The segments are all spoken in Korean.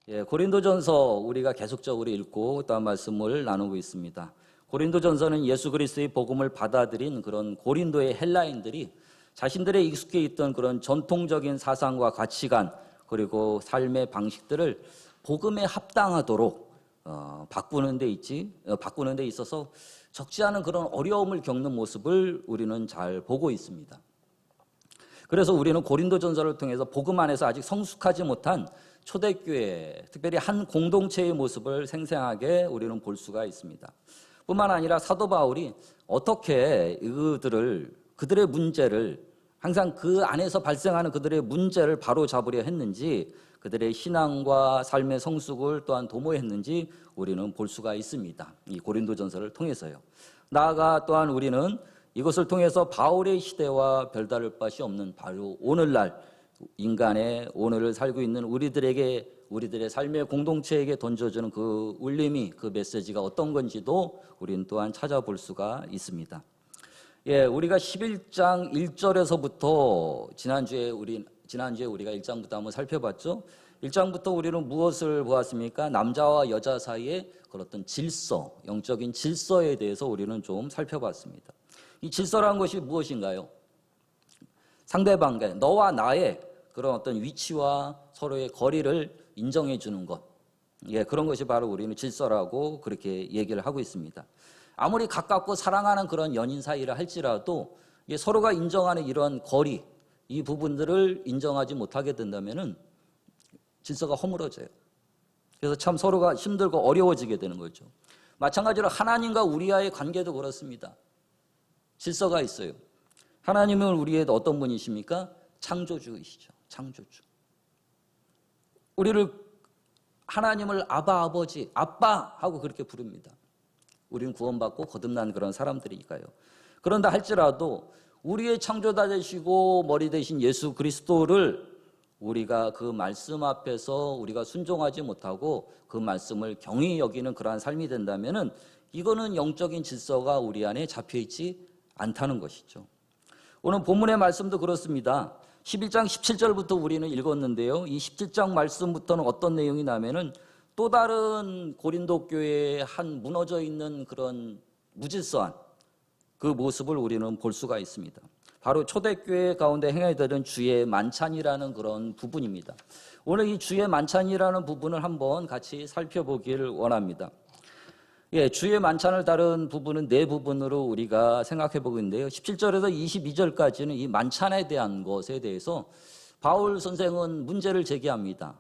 고린도전서 우리가 계속적으로 읽고 또한 말씀을 나누고 있습니다. 고린도전서는 예수 그리스도의 복음을 받아들인 그런 고린도의 헬라인들이 자신들의 익숙해 있던 그런 전통적인 사상과 가치관 그리고 삶의 방식들을 복음에 합당하도록 바꾸는 데 있어서 적지 않은 그런 어려움을 겪는 모습을 우리는 잘 보고 있습니다. 그래서 우리는 고린도전서를 통해서 복음 안에서 아직 성숙하지 못한 초대교회, 특별히 한 공동체의 모습을 생생하게 우리는 볼 수가 있습니다. 뿐만 아니라 사도 바울이 어떻게 그들의 문제를 항상 그 안에서 발생하는 그들의 문제를 바로잡으려 했는지, 그들의 신앙과 삶의 성숙을 또한 도모했는지 우리는 볼 수가 있습니다. 이 고린도전서를 통해서요. 나아가 또한 우리는 이것을 통해서 바울의 시대와 별다를 바시 없는 바로 오늘날 인간의 오늘을 살고 있는 우리들의 삶의 공동체에게 던져주는 그 울림이, 그 메시지가 어떤 건지도 우리는 또한 찾아볼 수가 있습니다. 우리가 11장 1절에서부터 지난주에 우리가 1장부터 한번 살펴봤죠. 1장부터 우리는 무엇을 보았습니까? 남자와 여자 사이의 그런 어떤 질서, 영적인 질서에 대해서 우리는 좀 살펴봤습니다. 이 질서라는 것이 무엇인가요? 상대방의 너와 나의 그런 어떤 위치와 서로의 거리를 인정해 주는 것. 그런 것이 바로 우리는 질서라고 그렇게 얘기를 하고 있습니다. 아무리 가깝고 사랑하는 그런 연인 사이를 할지라도 서로가 인정하는 이런 거리, 이 부분들을 인정하지 못하게 된다면은 질서가 허물어져요. 그래서 참 서로가 힘들고 어려워지게 되는 거죠. 마찬가지로 하나님과 우리와의 관계도 그렇습니다. 질서가 있어요. 하나님은 우리의 어떤 분이십니까? 창조주이시죠. 창조주. 하나님을 아버지, 아빠 하고 그렇게 부릅니다. 우리는 구원받고 거듭난 그런 사람들이니까요. 그런다 할지라도 우리의 창조자 되시고 머리 되신 예수 그리스도를 우리가 그 말씀 앞에서 우리가 순종하지 못하고 그 말씀을 경히 여기는 그러한 삶이 된다면은 이거는 영적인 질서가 우리 안에 잡혀있지 않다는 것이죠. 오늘 본문의 말씀도 그렇습니다. 11장 17절부터 우리는 읽었는데요. 이 17장 말씀부터는 어떤 내용이 나면은 또 다른 고린도 교회에 한 무너져 있는 그런 무질서한 그 모습을 우리는 볼 수가 있습니다. 바로 초대교회 가운데 행해되는 주의 만찬이라는 그런 부분입니다. 오늘 이 주의 만찬이라는 부분을 한번 같이 살펴보기를 원합니다. 주의 만찬을 다룬 부분은 네 부분으로 우리가 생각해 보고 있는데요. 17절에서 22절까지는 이 만찬에 대한 것에 대해서 바울 선생은 문제를 제기합니다.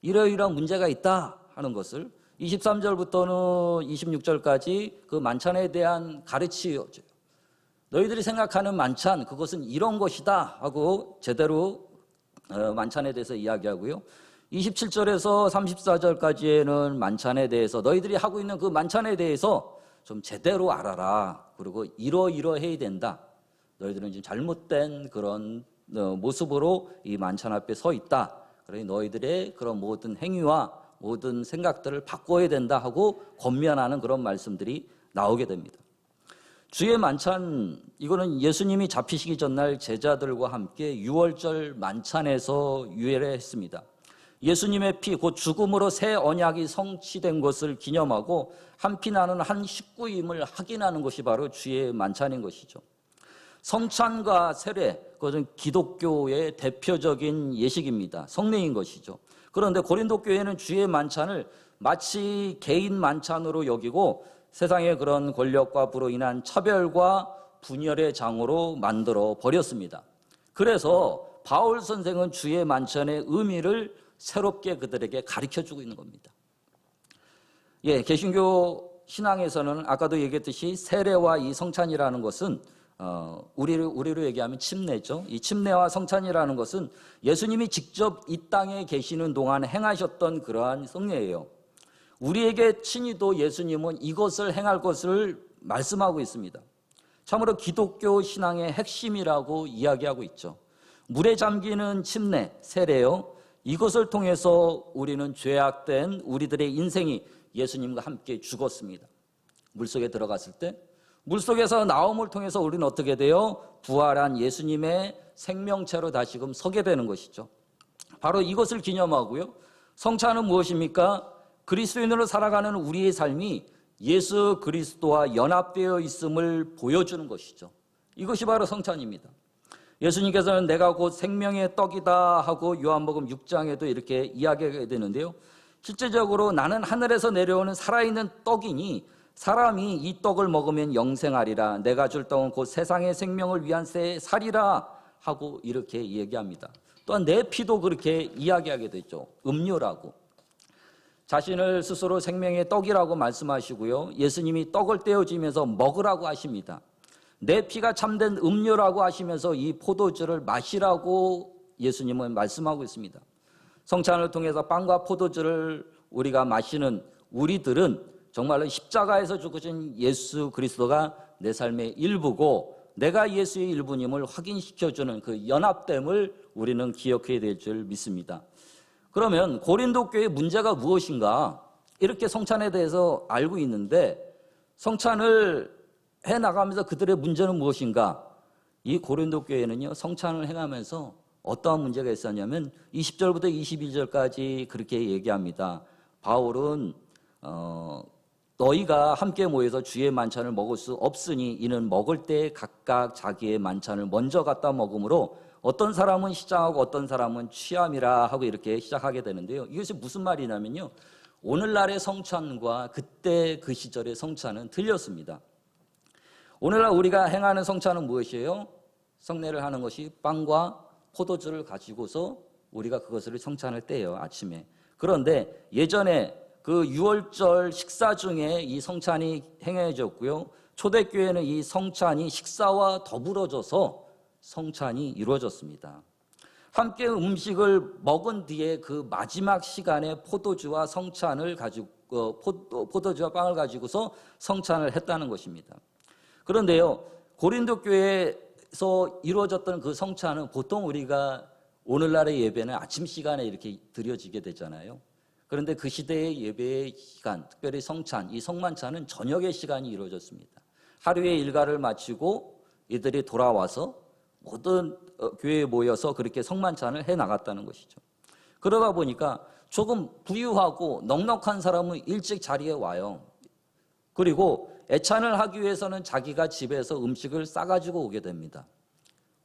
이러이러한 문제가 있다 하는 것을 23절부터는 26절까지 그 만찬에 대한 가르치죠. 너희들이 생각하는 만찬, 그것은 이런 것이다 하고 제대로 만찬에 대해서 이야기하고요. 27절에서 34절까지에는 만찬에 대해서 너희들이 하고 있는 그 만찬에 대해서 좀 제대로 알아라. 그리고 이러이러해야 된다. 너희들은 지금 잘못된 그런 모습으로 이 만찬 앞에 서 있다. 그러니 너희들의 그런 모든 행위와 모든 생각들을 바꿔야 된다 하고 권면하는 그런 말씀들이 나오게 됩니다. 주의 만찬, 이거는 예수님이 잡히시기 전날 제자들과 함께 유월절 만찬에서 유예했습니다. 예수님의 피, 곧 죽음으로 새 언약이 성취된 것을 기념하고 한피 나는 한 식구임을 확인하는 것이 바로 주의 만찬인 것이죠. 성찬과 세례, 그것은 기독교의 대표적인 예식입니다. 성례인 것이죠. 그런데 고린도 교회는 주의 만찬을 마치 개인 만찬으로 여기고 세상의 그런 권력과 부로 인한 차별과 분열의 장으로 만들어 버렸습니다. 그래서 바울 선생은 주의 만찬의 의미를 새롭게 그들에게 가르쳐주고 있는 겁니다. 개신교 신앙에서는 아까도 얘기했듯이 세례와 이 성찬이라는 것은 우리로 얘기하면 침례죠. 이 침례와 성찬이라는 것은 예수님이 직접 이 땅에 계시는 동안 행하셨던 그러한 성례예요. 우리에게 친히도 예수님은 이것을 행할 것을 말씀하고 있습니다. 참으로 기독교 신앙의 핵심이라고 이야기하고 있죠. 물에 잠기는 침례, 세례요. 이것을 통해서 우리는 죄악된 우리들의 인생이 예수님과 함께 죽었습니다. 물속에 들어갔을 때 물속에서 나옴을 통해서 우리는 어떻게 돼요? 부활한 예수님의 생명체로 다시금 서게 되는 것이죠. 바로 이것을 기념하고요. 성찬은 무엇입니까? 그리스도인으로 살아가는 우리의 삶이 예수 그리스도와 연합되어 있음을 보여주는 것이죠. 이것이 바로 성찬입니다. 예수님께서는 내가 곧 생명의 떡이다 하고 요한복음 6장에도 이렇게 이야기하게 되는데요. 실제적으로 나는 하늘에서 내려오는 살아있는 떡이니 사람이 이 떡을 먹으면 영생하리라. 내가 줄 떡은 곧 세상의 생명을 위한 새 살이라 하고 이렇게 얘기합니다. 또한 내 피도 그렇게 이야기하게 되죠. 음료라고. 자신을 스스로 생명의 떡이라고 말씀하시고요. 예수님이 떡을 떼어주면서 먹으라고 하십니다. 내 피가 참된 음료라고 하시면서 이 포도주를 마시라고 예수님은 말씀하고 있습니다. 성찬을 통해서 빵과 포도주를 우리가 마시는 우리들은 정말로 십자가에서 죽으신 예수 그리스도가 내 삶의 일부고 내가 예수의 일부님을 확인시켜주는 그 연합됨을 우리는 기억해야 될 줄 믿습니다. 그러면 고린도 교회의 문제가 무엇인가? 이렇게 성찬에 대해서 알고 있는데 성찬을 해나가면서 그들의 문제는 무엇인가? 이 고린도 교회는요, 성찬을 행하면서 어떠한 문제가 있었냐면 20절부터 21절까지 그렇게 얘기합니다. 바울은 너희가 함께 모여서 주의 만찬을 먹을 수 없으니 이는 먹을 때 각각 자기의 만찬을 먼저 갖다 먹으므로 어떤 사람은 시장하고 어떤 사람은 취함이라 하고 이렇게 시작하게 되는데요. 이것이 무슨 말이냐면요, 오늘날의 성찬과 그때 그 시절의 성찬은 틀렸습니다. 오늘날 우리가 행하는 성찬은 무엇이에요? 성례를 하는 것이 빵과 포도주를 가지고서 우리가 그것을 성찬을 떼요, 아침에. 그런데 예전에 그 유월절 식사 중에 이 성찬이 행해졌고요. 초대교회는 이 성찬이 식사와 더불어져서 성찬이 이루어졌습니다. 함께 음식을 먹은 뒤에 그 마지막 시간에 포도주와 성찬을 가지고 포도주와 빵을 가지고서 성찬을 했다는 것입니다. 그런데요, 고린도 교회에서 이루어졌던 그 성찬은 보통 우리가 오늘날의 예배는 아침 시간에 이렇게 드려지게 되잖아요. 그런데 그 시대의 예배의 시간, 특별히 성찬, 이 성만찬은 저녁의 시간이 이루어졌습니다. 하루의 일과를 마치고 이들이 돌아와서 모든 교회에 모여서 그렇게 성만찬을 해나갔다는 것이죠. 그러다 보니까 조금 부유하고 넉넉한 사람은 일찍 자리에 와요. 그리고 애찬을 하기 위해서는 자기가 집에서 음식을 싸가지고 오게 됩니다.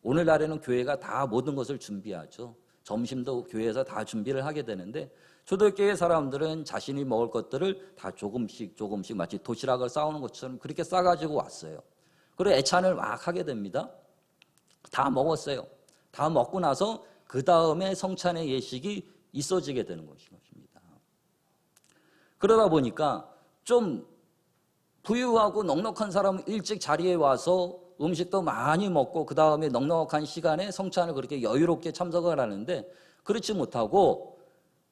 오늘날에는 교회가 다 모든 것을 준비하죠. 점심도 교회에서 다 준비를 하게 되는데 초대교회 사람들은 자신이 먹을 것들을 다 조금씩 마치 도시락을 싸오는 것처럼 그렇게 싸가지고 왔어요. 그리고 애찬을 막 하게 됩니다. 다 먹었어요. 다 먹고 나서 그 다음에 성찬의 예식이 있어지게 되는 것입니다. 그러다 보니까 좀 부유하고 넉넉한 사람은 일찍 자리에 와서 음식도 많이 먹고 그 다음에 넉넉한 시간에 성찬을 그렇게 여유롭게 참석을 하는데 그렇지 못하고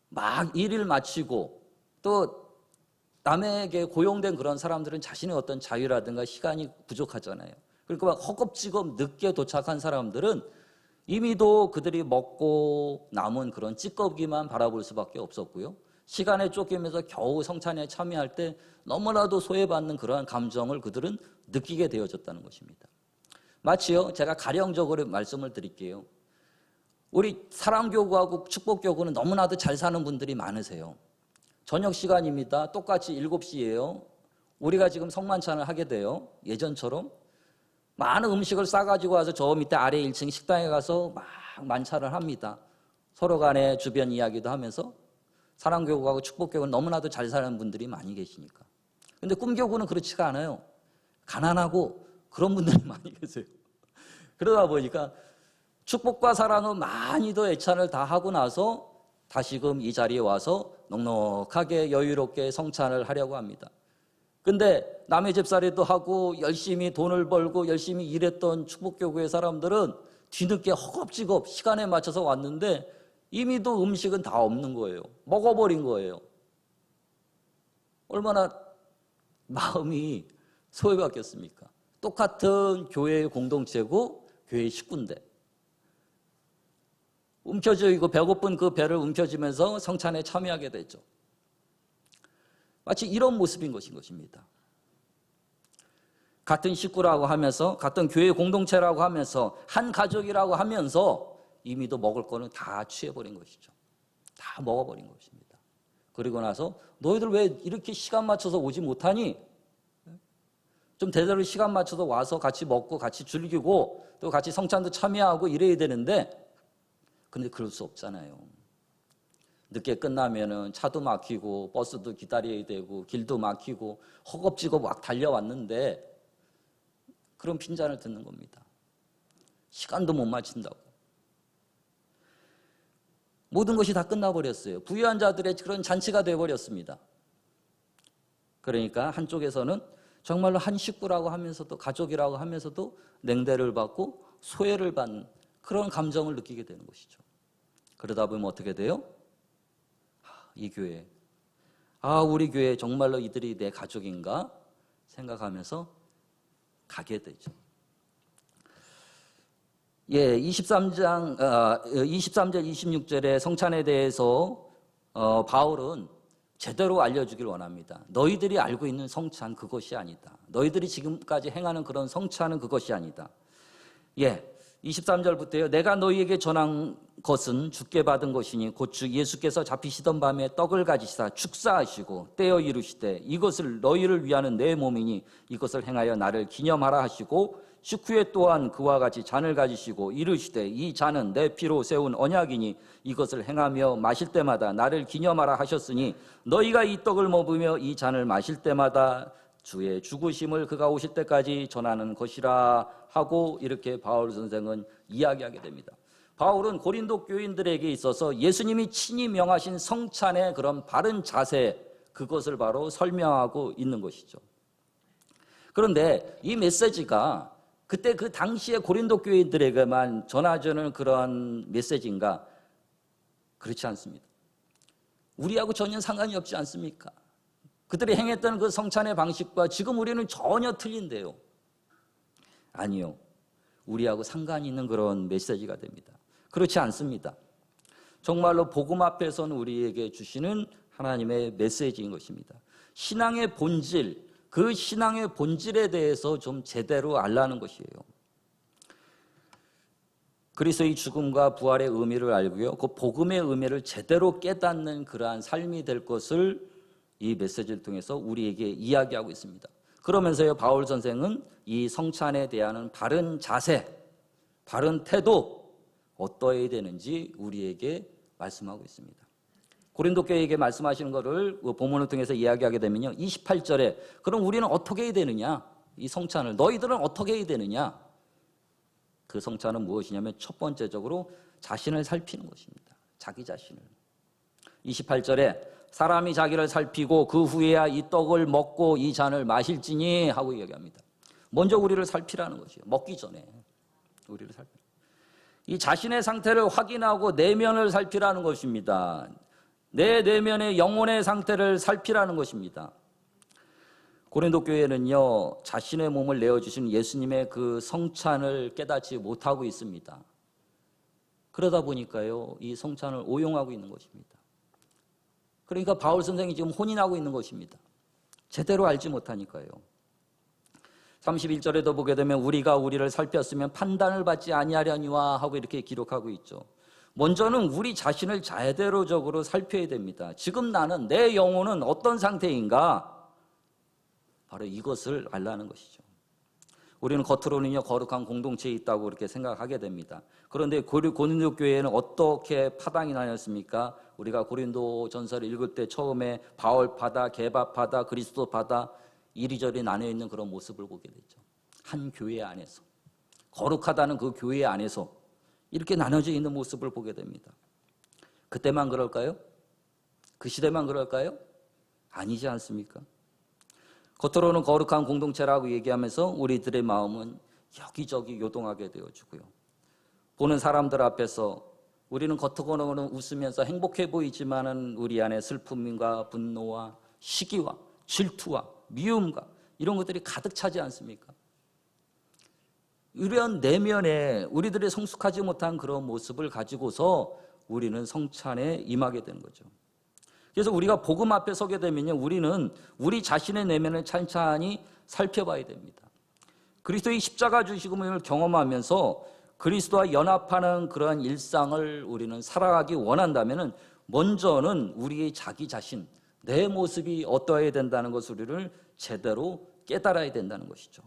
막 일을 마치고 또 남에게 고용된 그런 사람들은 자신의 어떤 자유라든가 시간이 부족하잖아요. 그러니까 막 허겁지겁 늦게 도착한 사람들은 이미도 그들이 먹고 남은 그런 찌꺼기만 바라볼 수밖에 없었고요. 시간에 쫓기면서 겨우 성찬에 참여할 때 너무나도 소외받는 그러한 감정을 그들은 느끼게 되어졌다는 것입니다. 마치요, 제가 가령적으로 말씀을 드릴게요. 우리 사랑교구하고 축복교구는 너무나도 잘 사는 분들이 많으세요. 저녁 시간입니다. 똑같이 7시예요. 우리가 지금 성만찬을 하게 돼요. 예전처럼 많은 음식을 싸가지고 와서 저 밑에 아래 1층 식당에 가서 막 만찬을 합니다. 서로 간에 주변 이야기도 하면서 사랑교구하고 축복교구는 너무나도 잘 사는 분들이 많이 계시니까. 근데 꿈교구는 그렇지가 않아요. 가난하고 그런 분들이 많이 계세요. 그러다 보니까 축복과 사랑은 많이도 애찬을 다 하고 나서 다시금 이 자리에 와서 넉넉하게 여유롭게 성찬을 하려고 합니다. 근데 남의 집살이도 하고 열심히 돈을 벌고 열심히 일했던 축복교구의 사람들은 뒤늦게 허겁지겁 시간에 맞춰서 왔는데 이미도 음식은 다 없는 거예요. 먹어버린 거예요. 얼마나 마음이 소외받겠습니까? 똑같은 교회의 공동체고 교회의 식구인데 움켜쥐고 배고픈 그 배를 움켜쥐면서 성찬에 참여하게 되죠. 마치 이런 모습인 것입니다. 같은 식구라고 하면서 같은 교회 공동체라고 하면서 한 가족이라고 하면서 이미도 먹을 거는 다 취해버린 것이죠. 다 먹어버린 것입니다. 그리고 나서 너희들 왜 이렇게 시간 맞춰서 오지 못하니? 좀 제대로 시간 맞춰서 와서 같이 먹고 같이 즐기고 또 같이 성찬도 참여하고 이래야 되는데, 근데 그럴 수 없잖아요. 늦게 끝나면은 차도 막히고 버스도 기다려야 되고 길도 막히고 허겁지겁 막 달려왔는데 그런 빈잔을 듣는 겁니다. 시간도 못 맞춘다고. 모든 것이 다 끝나버렸어요. 부유한 자들의 그런 잔치가 되어버렸습니다. 그러니까 한쪽에서는 정말로 한 식구라고 하면서도 가족이라고 하면서도 냉대를 받고 소외를 받는 그런 감정을 느끼게 되는 것이죠. 그러다 보면 어떻게 돼요? 이 교회, 우리 교회 정말로 이들이 내 가족인가 생각하면서 가게 되죠. 23절 26절의 성찬에 대해서 바울은 제대로 알려주길 원합니다. 너희들이 알고 있는 성찬 그것이 아니다. 너희들이 지금까지 행하는 그런 성찬은 그것이 아니다. 23절부터요. 내가 너희에게 전한 것은 주께 받은 것이니 곧 주 예수께서 잡히시던 밤에 떡을 가지시사 축사하시고 떼어 이루시되 이것을 너희를 위하는 내 몸이니 이것을 행하여 나를 기념하라 하시고 식후에 또한 그와 같이 잔을 가지시고 이르시되 이 잔은 내 피로 세운 언약이니 이것을 행하며 마실 때마다 나를 기념하라 하셨으니 너희가 이 떡을 먹으며 이 잔을 마실 때마다 주의 죽으심을 그가 오실 때까지 전하는 것이라 하고 이렇게 바울 선생은 이야기하게 됩니다. 바울은 고린도 교인들에게 있어서 예수님이 친히 명하신 성찬의 그런 바른 자세, 그것을 바로 설명하고 있는 것이죠. 그런데 이 메시지가 그때 그 당시에 고린도 교인들에게만 전해주는 그런 메시지인가? 그렇지 않습니다. 우리하고 전혀 상관이 없지 않습니까? 그들이 행했던 그 성찬의 방식과 지금 우리는 전혀 틀린데요. 아니요. 우리하고 상관이 있는 그런 메시지가 됩니다. 그렇지 않습니다. 정말로 복음 앞에서는 우리에게 주시는 하나님의 메시지인 것입니다. 신앙의 본질, 그 신앙의 본질에 대해서 좀 제대로 알라는 것이에요. 그리스도의 죽음과 부활의 의미를 알고요. 그 복음의 의미를 제대로 깨닫는 그러한 삶이 될 것을 이 메시지를 통해서 우리에게 이야기하고 있습니다. 그러면서요, 바울 선생은 이 성찬에 대한 바른 자세, 바른 태도 어떠해야 되는지 우리에게 말씀하고 있습니다. 고린도 교회에게 말씀하시는 것을 본문을 통해서 이야기하게 되면요, 28절에 그럼 우리는 어떻게 해야 되느냐? 이 성찬을 너희들은 어떻게 해야 되느냐? 그 성찬은 무엇이냐면 첫 번째적으로 자신을 살피는 것입니다. 자기 자신을. 28절에 사람이 자기를 살피고 그 후에야 이 떡을 먹고 이 잔을 마실지니 하고 이야기합니다. 먼저 우리를 살피라는 것이에요. 먹기 전에 우리를 살피. 이 자신의 상태를 확인하고 내면을 살피라는 것입니다. 내 내면의 영혼의 상태를 살피라는 것입니다. 고린도 교회는요, 자신의 몸을 내어주신 예수님의 그 성찬을 깨닫지 못하고 있습니다. 그러다 보니까요, 이 성찬을 오용하고 있는 것입니다. 그러니까 바울 선생이 지금 혼인하고 있는 것입니다. 제대로 알지 못하니까요. 31절에도 보게 되면 우리가 우리를 살폈으면 판단을 받지 아니하려니와 하고 이렇게 기록하고 있죠. 먼저는 우리 자신을 제대로적으로 살펴야 됩니다. 지금 나는, 내 영혼은 어떤 상태인가? 바로 이것을 알라는 것이죠. 우리는 겉으로는요, 거룩한 공동체에 있다고 그렇게 생각하게 됩니다. 그런데 고린도 교회는 어떻게 파당이 나뉘었습니까? 우리가 고린도 전서를 읽을 때 처음에 바울파다, 게바파다, 그리스도파다 이리저리 나뉘어 있는 그런 모습을 보게 되죠. 한 교회 안에서, 거룩하다는 그 교회 안에서 이렇게 나눠져 있는 모습을 보게 됩니다. 그때만 그럴까요? 그 시대만 그럴까요? 아니지 않습니까? 겉으로는 거룩한 공동체라고 얘기하면서 우리들의 마음은 여기저기 요동하게 되어지고요. 보는 사람들 앞에서 우리는 겉으로는 웃으면서 행복해 보이지만은 우리 안에 슬픔과 분노와 시기와 질투와 미움과 이런 것들이 가득 차지 않습니까? 이런 내면에 우리들의 성숙하지 못한 그런 모습을 가지고서 우리는 성찬에 임하게 되는 거죠. 그래서 우리가 복음 앞에 서게 되면요, 우리는 우리 자신의 내면을 찬찬히 살펴봐야 됩니다. 그리스도의 십자가 죽으심을 경험하면서 그리스도와 연합하는 그러한 일상을 우리는 살아가기 원한다면 먼저는 우리의 자기 자신, 내 모습이 어떠해야 된다는 것을 우리를 제대로 깨달아야 된다는 것이죠.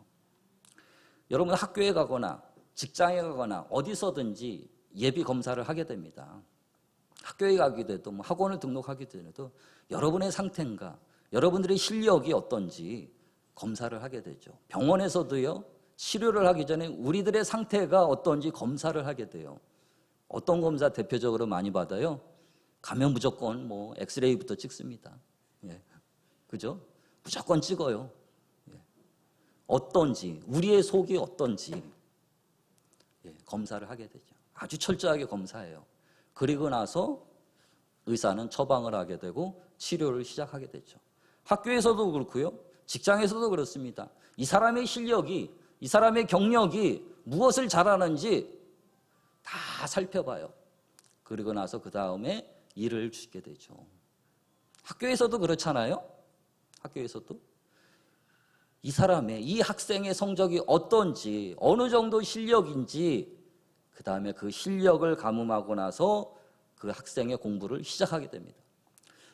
여러분 학교에 가거나 직장에 가거나 어디서든지 예비 검사를 하게 됩니다. 학교에 가기도 해도 학원을 등록하기도 해도 여러분의 상태인가, 여러분들의 실력이 어떤지 검사를 하게 되죠. 병원에서도요, 치료를 하기 전에 우리들의 상태가 어떤지 검사를 하게 돼요. 어떤 검사 대표적으로 많이 받아요? 가면 무조건 엑스레이부터 찍습니다. 예. 그죠? 무조건 찍어요. 예. 어떤지, 우리의 속이 어떤지 검사를 하게 되죠. 아주 철저하게 검사해요. 그리고 나서 의사는 처방을 하게 되고 치료를 시작하게 되죠. 학교에서도 그렇고요. 직장에서도 그렇습니다. 이 사람의 실력이, 이 사람의 경력이 무엇을 잘하는지 다 살펴봐요. 그리고 나서 그 다음에 일을 주게 되죠. 학교에서도 그렇잖아요. 학교에서도 이 사람의, 이 학생의 성적이 어떤지, 어느 정도 실력인지, 그 다음에 그 실력을 가늠하고 나서 그 학생의 공부를 시작하게 됩니다.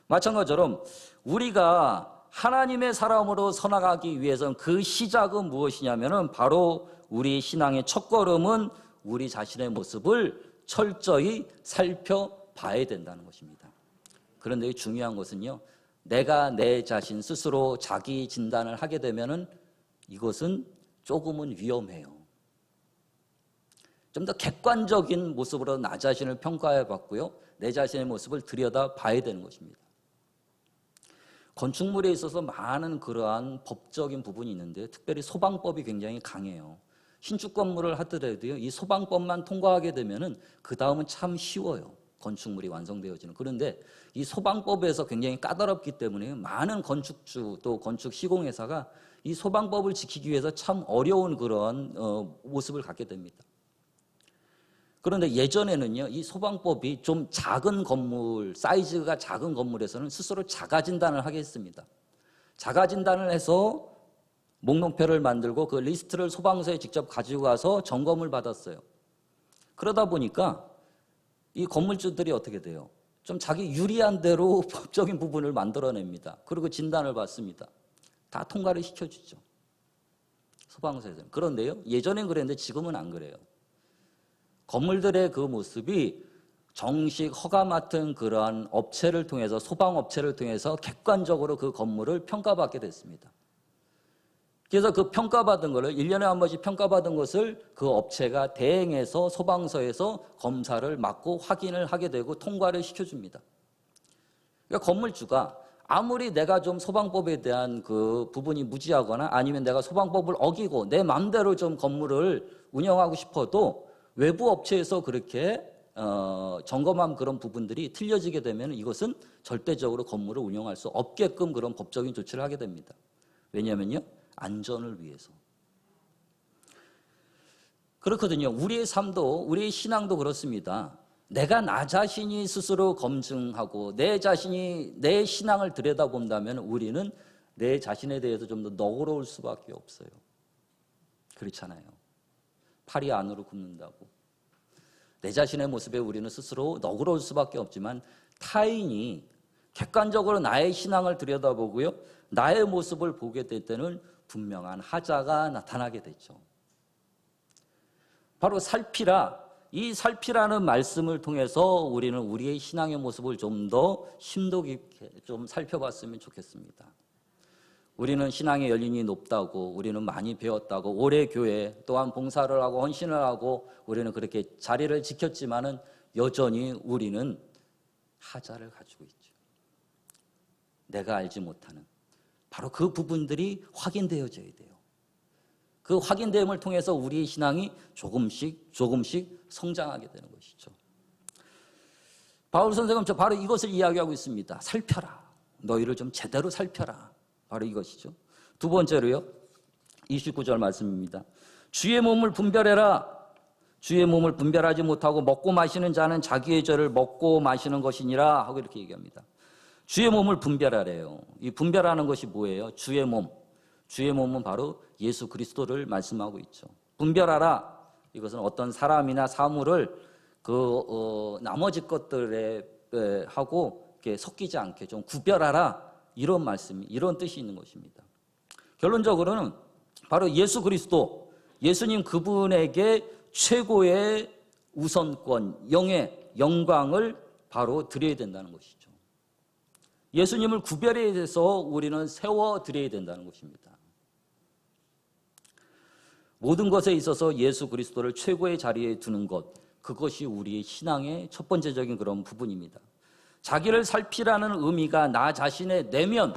마찬가지로 우리가 하나님의 사람으로 서나가기 위해서는 그 시작은 무엇이냐면은 바로 우리 신앙의 첫걸음은 우리 자신의 모습을 철저히 살펴봐야 된다는 것입니다. 그런데 중요한 것은요, 내가 내 자신 스스로 자기 진단을 하게 되면은 이것은 조금은 위험해요. 좀 더 객관적인 모습으로 나 자신을 평가해 봤고요, 내 자신의 모습을 들여다 봐야 되는 것입니다. 건축물에 있어서 많은 그러한 법적인 부분이 있는데 특별히 소방법이 굉장히 강해요. 신축 건물을 하더라도요, 이 소방법만 통과하게 되면은 그 다음은 참 쉬워요. 건축물이 완성되어지는. 그런데 이 소방법에서 굉장히 까다롭기 때문에 많은 건축주 또 건축 시공회사가 이 소방법을 지키기 위해서 참 어려운 그런 모습을 갖게 됩니다. 그런데 예전에는요, 이 소방법이 좀 작은 건물, 사이즈가 작은 건물에서는 스스로 자가 진단을 하게 했습니다. 자가 진단을 해서 목록표를 만들고 그 리스트를 소방서에 직접 가지고 가서 점검을 받았어요. 그러다 보니까 이 건물주들이 어떻게 돼요? 좀 자기 유리한 대로 법적인 부분을 만들어냅니다. 그리고 진단을 받습니다. 다 통과를 시켜주죠. 소방서에서는. 그런데요, 예전엔 그랬는데 지금은 안 그래요. 건물들의 그 모습이 정식 허가 맡은 그러한 업체를 통해서, 소방업체를 통해서 객관적으로 그 건물을 평가받게 됐습니다. 그래서 그 평가받은 것을 1년에 한 번씩 평가받은 것을 그 업체가 대행해서 소방서에서 검사를 맡고 확인을 하게 되고 통과를 시켜줍니다. 그러니까 건물주가 아무리 내가 좀 소방법에 대한 그 부분이 무지하거나 아니면 내가 소방법을 어기고 내 마음대로 좀 건물을 운영하고 싶어도 외부 업체에서 그렇게 점검한 그런 부분들이 틀려지게 되면 이것은 절대적으로 건물을 운영할 수 없게끔 그런 법적인 조치를 하게 됩니다. 왜냐하면요, 안전을 위해서. 그렇거든요. 우리의 삶도, 우리의 신앙도 그렇습니다. 내가 나 자신이 스스로 검증하고 내 자신이 내 신앙을 들여다본다면 우리는 내 자신에 대해서 좀 더 너그러울 수밖에 없어요. 그렇잖아요. 팔이 안으로 굽는다고. 내 자신의 모습에 우리는 스스로 너그러울 수밖에 없지만 타인이 객관적으로 나의 신앙을 들여다보고요, 나의 모습을 보게 될 때는 분명한 하자가 나타나게 되죠. 바로 살피라, 이 살피라는 말씀을 통해서 우리는 우리의 신앙의 모습을 좀 더 심도 깊게 좀 살펴봤으면 좋겠습니다. 우리는 신앙의 연륜이 높다고, 우리는 많이 배웠다고, 오래 교회 또한 봉사를 하고 헌신을 하고 우리는 그렇게 자리를 지켰지만은 여전히 우리는 하자를 가지고 있죠. 내가 알지 못하는 바로 그 부분들이 확인되어져야 돼요. 그 확인됨을 통해서 우리의 신앙이 조금씩 성장하게 되는 것이죠. 바울 선생은 바로 이것을 이야기하고 있습니다. 살펴라. 너희를 좀 제대로 살펴라. 바로 이것이죠. 두 번째로요, 29절 말씀입니다. 주의 몸을 분별해라. 주의 몸을 분별하지 못하고 먹고 마시는 자는 자기의 죄를 먹고 마시는 것이니라 하고 이렇게 얘기합니다. 주의 몸을 분별하래요. 이 분별하는 것이 뭐예요? 주의 몸. 주의 몸은 바로 예수 그리스도를 말씀하고 있죠. 분별하라. 이것은 어떤 사람이나 사물을 나머지 것들에 하고 이렇게 섞이지 않게 좀 구별하라, 이런 말씀, 이런 뜻이 있는 것입니다. 결론적으로는 바로 예수 그리스도, 예수님 그분에게 최고의 우선권, 영의 영광을 바로 드려야 된다는 것이죠. 예수님을 구별해서 우리는 세워드려야 된다는 것입니다. 모든 것에 있어서 예수 그리스도를 최고의 자리에 두는 것, 그것이 우리의 신앙의 첫 번째적인 그런 부분입니다. 자기를 살피라는 의미가 나 자신의 내면,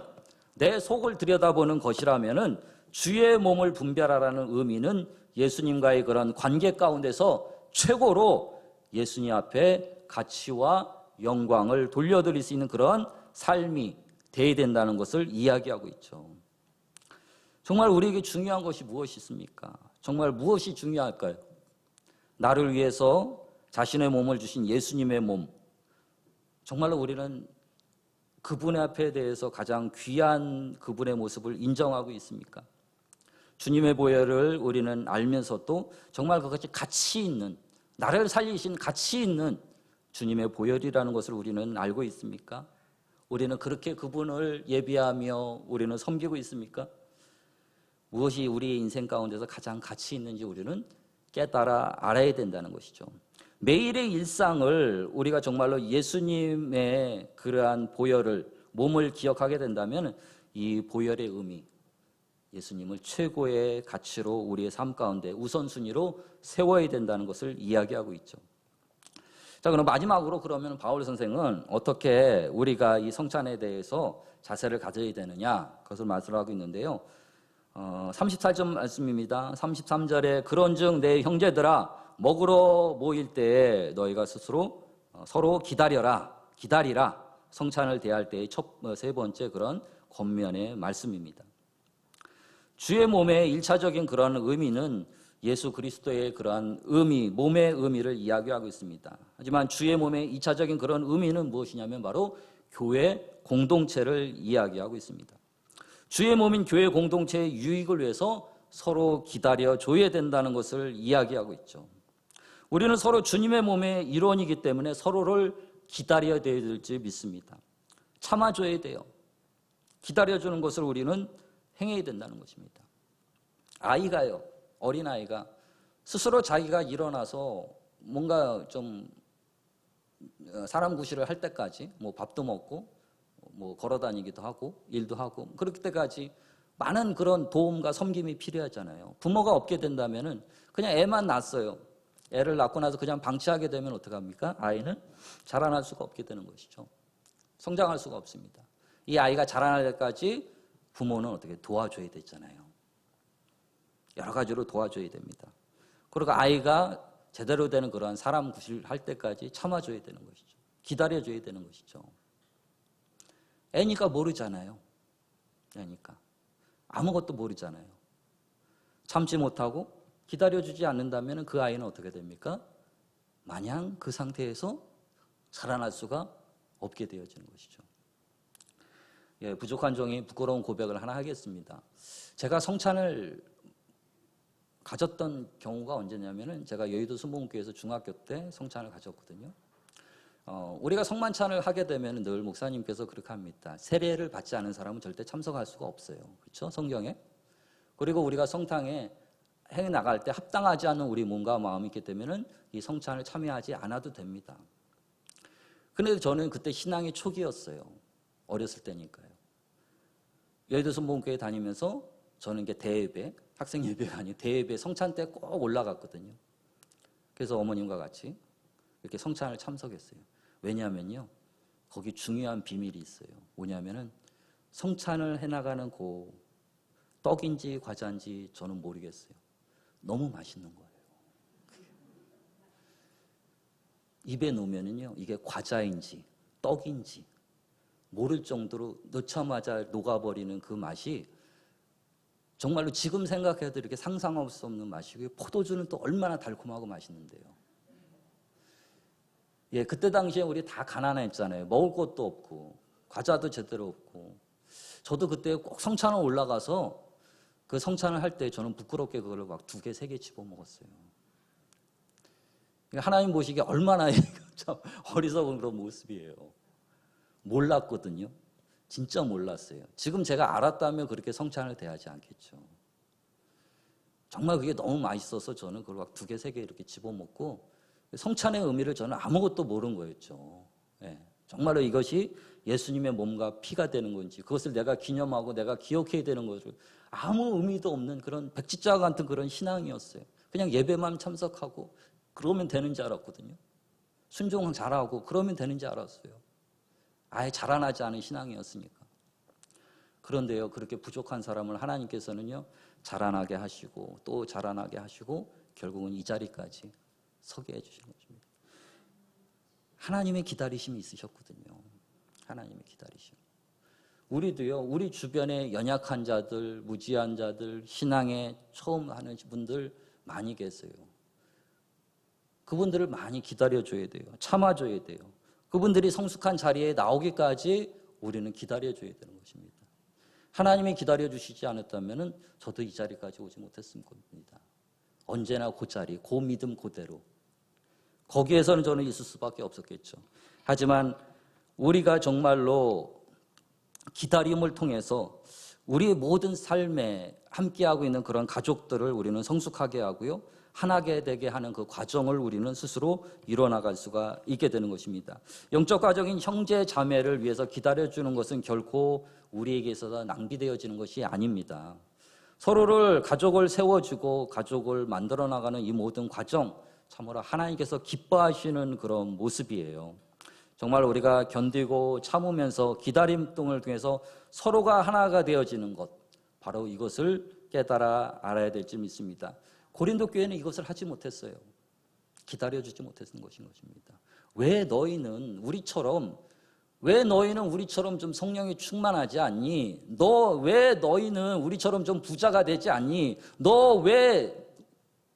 내 속을 들여다보는 것이라면은 주의 몸을 분별하라는 의미는 예수님과의 그런 관계 가운데서 최고로 예수님 앞에 가치와 영광을 돌려드릴 수 있는 그런 삶이 돼야 된다는 것을 이야기하고 있죠. 정말 우리에게 중요한 것이 무엇이 있습니까? 정말 무엇이 중요할까요? 나를 위해서 자신의 몸을 주신 예수님의 몸, 정말로 우리는 그분의 앞에 대해서 가장 귀한 그분의 모습을 인정하고 있습니까? 주님의 보혈을 우리는 알면서도 정말 그것이 가치 있는, 나를 살리신 가치 있는 주님의 보혈이라는 것을 우리는 알고 있습니까? 우리는 그렇게 그분을 예비하며 우리는 섬기고 있습니까? 무엇이 우리의 인생 가운데서 가장 가치 있는지 우리는 깨달아 알아야 된다는 것이죠. 매일의 일상을 우리가 정말로 예수님의 그러한 보혈을, 몸을 기억하게 된다면 이 보혈의 의미, 예수님을 최고의 가치로 우리의 삶 가운데 우선순위로 세워야 된다는 것을 이야기하고 있죠. 자, 그럼 마지막으로 그러면 바울 선생은 어떻게 우리가 이 성찬에 대해서 자세를 가져야 되느냐, 그것을 말씀하고 있는데요. 34절 말씀입니다. 33절에 그런즉 내 형제들아 먹으러 모일 때에 너희가 스스로 서로 기다리라. 성찬을 대할 때의 세 번째 그런 권면의 말씀입니다. 주의 몸의 1차적인 그런 의미는 예수 그리스도의 그러한 의미, 몸의 의미를 이야기하고 있습니다. 하지만 주의 몸의 2차적인 그런 의미는 무엇이냐면 바로 교회 공동체를 이야기하고 있습니다. 주의 몸인 교회 공동체의 유익을 위해서 서로 기다려줘야 된다는 것을 이야기하고 있죠. 우리는 서로 주님의 몸의 일원이기 때문에 서로를 기다려야 될지 믿습니다. 참아줘야 돼요. 기다려주는 것을 우리는 행해야 된다는 것입니다. 아이가요, 어린아이가 스스로 자기가 일어나서 뭔가 좀 사람 구실을 할 때까지 뭐 밥도 먹고 뭐 걸어 다니기도 하고 일도 하고 그럴 때까지 많은 그런 도움과 섬김이 필요하잖아요. 부모가 없게 된다면은 그냥 애만 낳았어요. 애를 낳고 나서 그냥 방치하게 되면 어떡합니까? 아이는 자라날 수가 없게 되는 것이죠. 성장할 수가 없습니다. 이 아이가 자라날 때까지 부모는 어떻게 도와줘야 되잖아요. 여러 가지로 도와줘야 됩니다. 그리고 아이가 제대로 되는 그러한 사람 구실을 할 때까지 참아줘야 되는 것이죠. 기다려줘야 되는 것이죠. 애니까 모르잖아요. 애니까 아무것도 모르잖아요. 참지 못하고 기다려주지 않는다면 그 아이는 어떻게 됩니까? 마냥 그 상태에서 자라날 수가 없게 되어지는 것이죠. 예, 부족한 종이 부끄러운 고백을 하나 하겠습니다. 제가 성찬을 가졌던 경우가 언제냐면은 제가 여의도 순복음교회에서 중학교 때 성찬을 가졌거든요. 우리가 성만찬을 하게 되면 늘 목사님께서 그렇게 합니다. 세례를 받지 않은 사람은 절대 참석할 수가 없어요. 그렇죠? 성경에. 그리고 우리가 성탕에 해 나갈 때 합당하지 않은 우리 몸과 마음이 있기 때문에 이 성찬을 참여하지 않아도 됩니다. 그런데 저는 그때 신앙의 초기였어요. 어렸을 때니까요. 여의도 순복음교회 다니면서 저는 이게 대예배, 학생 예배가 아니고 대예배 성찬 때 꼭 올라갔거든요. 그래서 어머님과 같이 이렇게 성찬을 참석했어요. 왜냐하면요, 거기 중요한 비밀이 있어요. 뭐냐면은 성찬을 해나가는 그 떡인지 과자인지 저는 모르겠어요. 너무 맛있는 거예요. 입에 넣으면은요, 이게 과자인지 떡인지 모를 정도로 넣자마자 녹아버리는 그 맛이 정말로 지금 생각해도 이렇게 상상할 수 없는 맛이고요. 포도주는 또 얼마나 달콤하고 맛있는데요. 예, 그때 당시에 우리 다 가난했잖아요. 먹을 것도 없고 과자도 제대로 없고. 저도 그때 꼭 성찬을 올라가서 그 성찬을 할 때 저는 부끄럽게 그걸 막 2개, 3개 집어 먹었어요. 하나님 보시기에 얼마나 참 어리석은 그런 모습이에요. 몰랐거든요. 진짜 몰랐어요. 지금 제가 알았다면 그렇게 성찬을 대하지 않겠죠. 정말 그게 너무 맛있어서 저는 그걸 막 2개, 3개 이렇게 집어먹고 성찬의 의미를 저는 아무것도 모르는 거였죠. 예. 정말로 이것이 예수님의 몸과 피가 되는 건지 그것을 내가 기념하고 내가 기억해야 되는 거죠. 아무 의미도 없는 그런 백지자 같은 그런 신앙이었어요. 그냥 예배만 참석하고 그러면 되는 줄 알았거든요. 순종 잘하고 그러면 되는 줄 알았어요. 아예 자라나지 않은 신앙이었으니까. 그런데요, 그렇게 부족한 사람을 하나님께서는요, 자라나게 하시고 또 자라나게 하시고 결국은 이 자리까지 서게 해주시는 것입니다. 하나님의 기다리심이 있으셨거든요. 하나님의 기다리심. 우리도요, 우리 주변에 연약한 자들, 무지한 자들, 신앙에 처음 하는 분들 많이 계세요. 그분들을 많이 기다려줘야 돼요. 참아줘야 돼요. 그분들이 성숙한 자리에 나오기까지 우리는 기다려줘야 되는 것입니다. 하나님이 기다려주시지 않았다면 저도 이 자리까지 오지 못했을 겁니다. 언제나 그 자리, 그 믿음 그대로. 거기에서는 저는 있을 수밖에 없었겠죠. 하지만 우리가 정말로 기다림을 통해서 우리의 모든 삶에 함께하고 있는 그런 가족들을 우리는 성숙하게 하고요. 하나게 되게 하는 그 과정을 우리는 스스로 이뤄나갈 수가 있게 되는 것입니다. 영적 가정인 형제 자매를 위해서 기다려주는 것은 결코 우리에게 있어서 낭비되어지는 것이 아닙니다. 서로를 가족을 세워주고 가족을 만들어 나가는 이 모든 과정 참으로 하나님께서 기뻐하시는 그런 모습이에요. 정말 우리가 견디고 참으면서 기다림 등을 통해서 서로가 하나가 되어지는 것, 바로 이것을 깨달아 알아야 될 줄 믿습니다. 고린도 교회는 이것을 하지 못했어요. 기다려주지 못했는 것인 것입니다. 왜 너희는 우리처럼 좀 성령이 충만하지 않니? 왜 너희는 우리처럼 좀 부자가 되지 않니?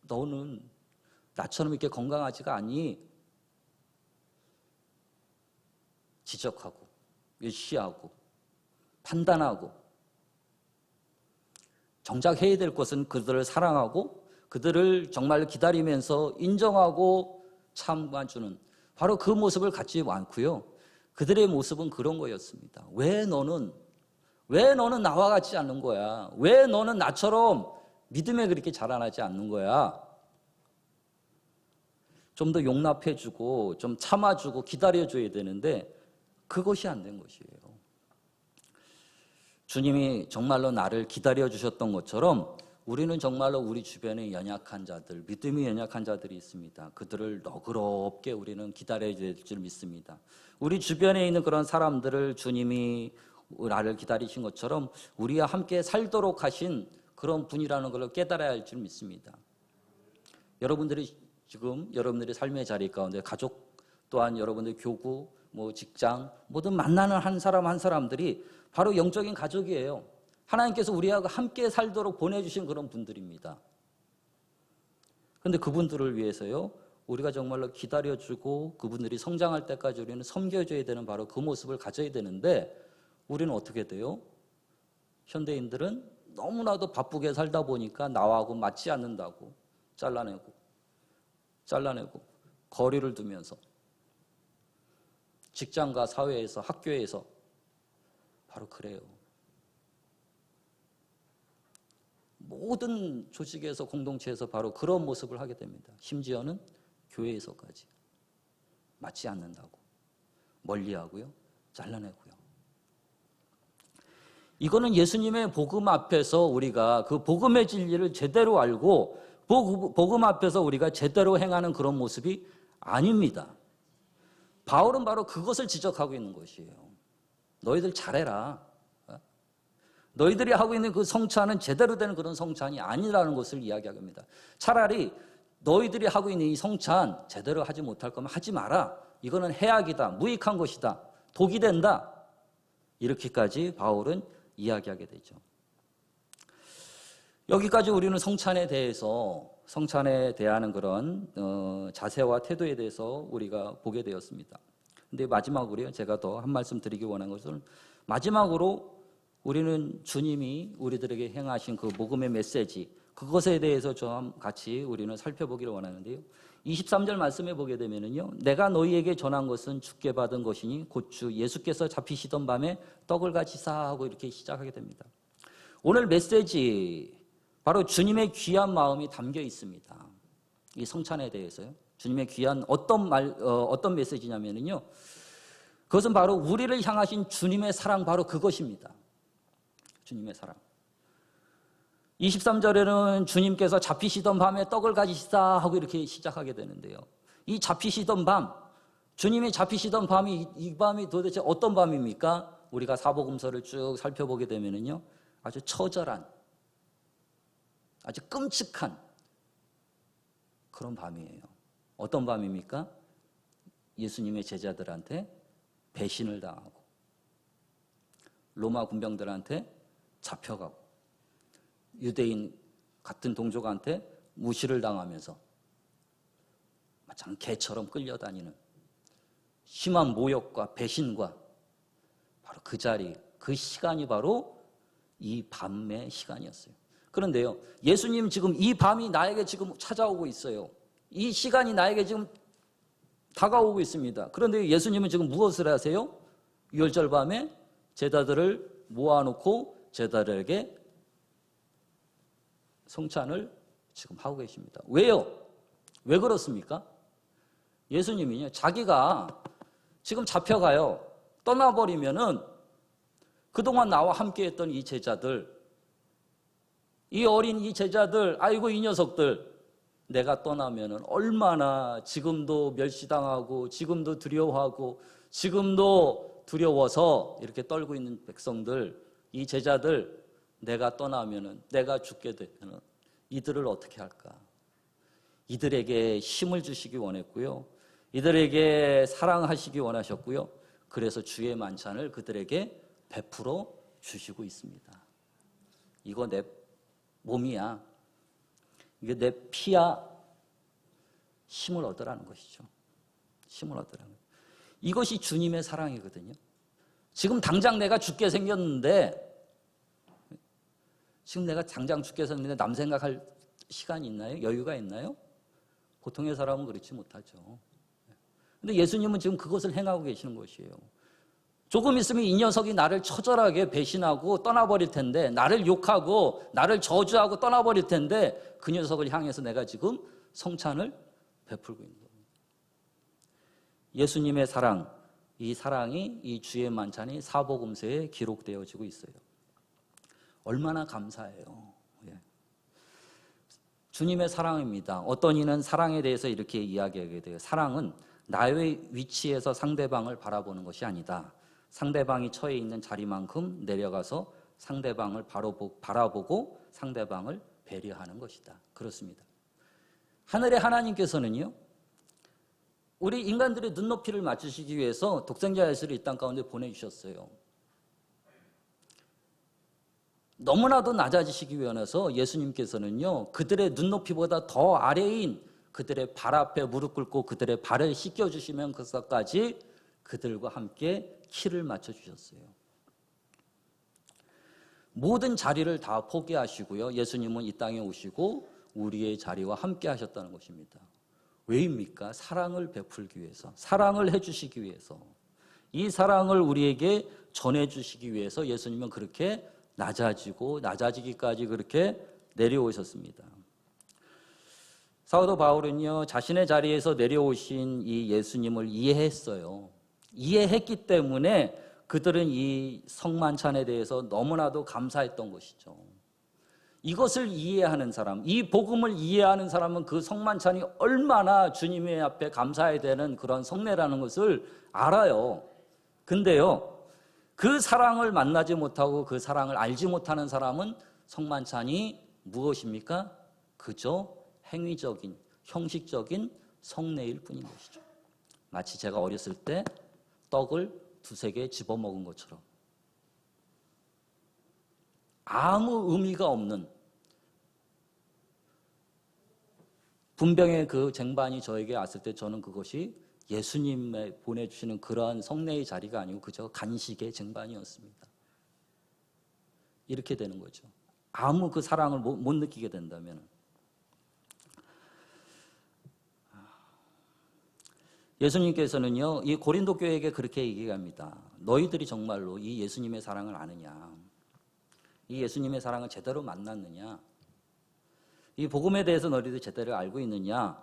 너는 나처럼 이렇게 건강하지가 않니? 지적하고 일시하고 판단하고 정작 해야 될 것은 그들을 사랑하고 그들을 정말 기다리면서 인정하고 참아주는 바로 그 모습을 갖지 않고요. 그들의 모습은 그런 거였습니다. 왜 너는 나와 같지 않는 거야? 왜 너는 나처럼 믿음에 그렇게 자라나지 않는 거야? 좀 더 용납해주고 좀 참아주고 기다려줘야 되는데 그것이 안 된 것이에요. 주님이 정말로 나를 기다려주셨던 것처럼 우리는 정말로 우리 주변에 연약한 자들, 믿음이 연약한 자들이 있습니다. 그들을 너그럽게 우리는 기다려야 될 줄 믿습니다. 우리 주변에 있는 그런 사람들을 주님이 나를 기다리신 것처럼 우리와 함께 살도록 하신 그런 분이라는 걸 깨달아야 할 줄 믿습니다. 여러분들이 지금 여러분들의 삶의 자리 가운데 가족 또한 여러분들 교구, 직장 모든 만나는 한 사람들이 바로 영적인 가족이에요. 하나님께서 우리하고 함께 살도록 보내주신 그런 분들입니다. 그런데 그분들을 위해서요, 우리가 정말로 기다려주고 그분들이 성장할 때까지 우리는 섬겨줘야 되는 바로 그 모습을 가져야 되는데 우리는 어떻게 돼요? 현대인들은 너무나도 바쁘게 살다 보니까 나하고 맞지 않는다고 잘라내고 거리를 두면서 직장과 사회에서 학교에서 바로 그래요. 모든 조직에서 공동체에서 바로 그런 모습을 하게 됩니다. 심지어는 교회에서까지 맞지 않는다고 멀리하고요, 잘라내고요. 이거는 예수님의 복음 앞에서 우리가 그 복음의 진리를 제대로 알고 복음 앞에서 우리가 제대로 행하는 그런 모습이 아닙니다. 바울은 바로 그것을 지적하고 있는 것이에요. 너희들 잘해라. 너희들이 하고 있는 그 성찬은 제대로 된 그런 성찬이 아니라는 것을 이야기합니다. 차라리 너희들이 하고 있는 이 성찬 제대로 하지 못할 거면 하지 마라. 이거는 해악이다. 무익한 것이다. 독이 된다. 이렇게까지 바울은 이야기하게 되죠. 여기까지 우리는 성찬에 대하는 그런 자세와 태도에 대해서 우리가 보게 되었습니다. 근데 마지막으로요, 제가 더 한 말씀 드리기 원한 것은 마지막으로 우리는 주님이 우리들에게 행하신 그 복음의 메시지, 그것에 대해서 좀 같이 우리는 살펴보기를 원하는데요. 23절 말씀에 보게 되면은요, 내가 너희에게 전한 것은 주께 받은 것이니 곧 주 예수께서 잡히시던 밤에 떡을 가지사 하고 이렇게 시작하게 됩니다. 오늘 메시지 바로 주님의 귀한 마음이 담겨 있습니다. 이 성찬에 대해서요. 주님의 귀한 어떤 메시지냐면요, 그것은 바로 우리를 향하신 주님의 사랑, 바로 그것입니다. 주님의 사랑. 23절에는 주님께서 잡히시던 밤에 떡을 가지시다 하고 이렇게 시작하게 되는데요. 이 잡히시던 밤, 주님이 잡히시던 밤이, 이 밤이 도대체 어떤 밤입니까? 우리가 사복음서를 쭉 살펴보게 되면은요, 아주 처절한, 아주 끔찍한 그런 밤이에요. 어떤 밤입니까? 예수님의 제자들한테 배신을 당하고, 로마 군병들한테 잡혀가고, 유대인 같은 동족한테 무시를 당하면서 마치 개처럼 끌려다니는 심한 모욕과 배신과 바로 그 자리, 그 시간이 바로 이 밤의 시간이었어요. 그런데요, 예수님 지금 이 밤이 나에게 지금 찾아오고 있어요. 이 시간이 나에게 지금 다가오고 있습니다. 그런데 예수님은 지금 무엇을 하세요? 유월절 밤에 제자들을 모아놓고 제자들에게 성찬을 지금 하고 계십니다. 왜요? 왜 그렇습니까? 예수님이요, 자기가 지금 잡혀가요. 떠나버리면은 그동안 나와 함께 했던 이 제자들, 이 어린 이 제자들, 아이고 이 녀석들, 내가 떠나면은 얼마나 지금도 멸시당하고 지금도 두려워하고 지금도 두려워서 이렇게 떨고 있는 백성들, 이 제자들, 내가 떠나면은, 내가 죽게 되면은 이들을 어떻게 할까? 이들에게 힘을 주시기 원했고요. 이들에게 사랑하시기 원하셨고요. 그래서 주의 만찬을 그들에게 베풀어 주시고 있습니다. 이거 내 몸이야. 이게 내 피야. 힘을 얻으라는 것이죠. 힘을 얻으라는 것. 이것이 주님의 사랑이거든요. 지금 당장 내가 죽게 생겼는데, 지금 내가 당장 죽게 생겼는데 남 생각할 시간이 있나요? 여유가 있나요? 보통의 사람은 그렇지 못하죠. 근데 예수님은 지금 그것을 행하고 계시는 것이에요. 조금 있으면 이 녀석이 나를 처절하게 배신하고 떠나버릴 텐데, 나를 욕하고 나를 저주하고 떠나버릴 텐데, 그 녀석을 향해서 내가 지금 성찬을 베풀고 있는 겁니다. 예수님의 사랑, 이 사랑이, 이 주의 만찬이 사복음서에 기록되어지고 있어요. 얼마나 감사해요. 예. 주님의 사랑입니다. 어떤 이는 사랑에 대해서 이렇게 이야기하게 돼요. 사랑은 나의 위치에서 상대방을 바라보는 것이 아니다. 상대방이 처해 있는 자리만큼 내려가서 상대방을 바라보고 상대방을 배려하는 것이다. 그렇습니다. 하늘의 하나님께서는요, 우리 인간들의 눈높이를 맞추시기 위해서 독생자 예수를 이 땅 가운데 보내주셨어요. 너무나도 낮아지시기 위해서 예수님께서는요, 그들의 눈높이보다 더 아래인 그들의 발 앞에 무릎 꿇고 그들의 발을 씻겨주시면서까지 그들과 함께 키를 맞춰주셨어요. 모든 자리를 다 포기하시고요, 예수님은 이 땅에 오시고 우리의 자리와 함께 하셨다는 것입니다. 왜입니까? 사랑을 베풀기 위해서, 사랑을 해주시기 위해서, 이 사랑을 우리에게 전해주시기 위해서 예수님은 그렇게 낮아지기까지 그렇게 내려오셨습니다. 사도 바울은요, 자신의 자리에서 내려오신 이 예수님을 이해했어요. 이해했기 때문에 그들은 이 성만찬에 대해서 너무나도 감사했던 것이죠. 이것을 이해하는 사람, 이 복음을 이해하는 사람은 그 성만찬이 얼마나 주님의 앞에 감사해야 되는 그런 성례라는 것을 알아요. 근데요, 그 사랑을 만나지 못하고 그 사랑을 알지 못하는 사람은 성만찬이 무엇입니까? 그저 행위적인, 형식적인 성례일 뿐인 것이죠. 마치 제가 어렸을 때 떡을 두세 개 집어먹은 것처럼 아무 의미가 없는 분병의 그 쟁반이 저에게 왔을 때 저는 그것이 예수님의 보내주시는 그러한 성례의 자리가 아니고 그저 간식의 쟁반이었습니다. 이렇게 되는 거죠. 아무 그 사랑을 못 느끼게 된다면. 예수님께서는요, 이 고린도 교회에게 그렇게 얘기합니다. 너희들이 정말로 이 예수님의 사랑을 아느냐? 이 예수님의 사랑을 제대로 만났느냐? 이 복음에 대해서 너희들이 제대로 알고 있느냐?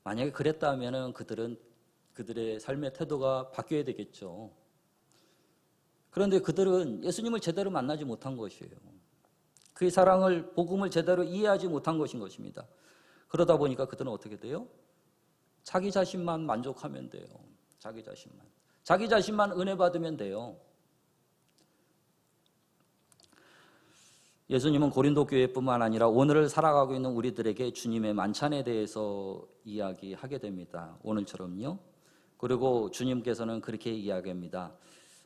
만약에 그랬다면 그들의 삶의 태도가 바뀌어야 되겠죠. 그런데 그들은 예수님을 제대로 만나지 못한 것이에요. 그의 사랑을, 복음을 제대로 이해하지 못한 것인 것입니다. 그러다 보니까 그들은 어떻게 돼요? 자기 자신만 만족하면 돼요. 자기 자신만 은혜 받으면 돼요. 예수님은 고린도 교회뿐만 아니라 오늘을 살아가고 있는 우리들에게 주님의 만찬에 대해서 이야기하게 됩니다. 오늘처럼요. 그리고 주님께서는 그렇게 이야기합니다.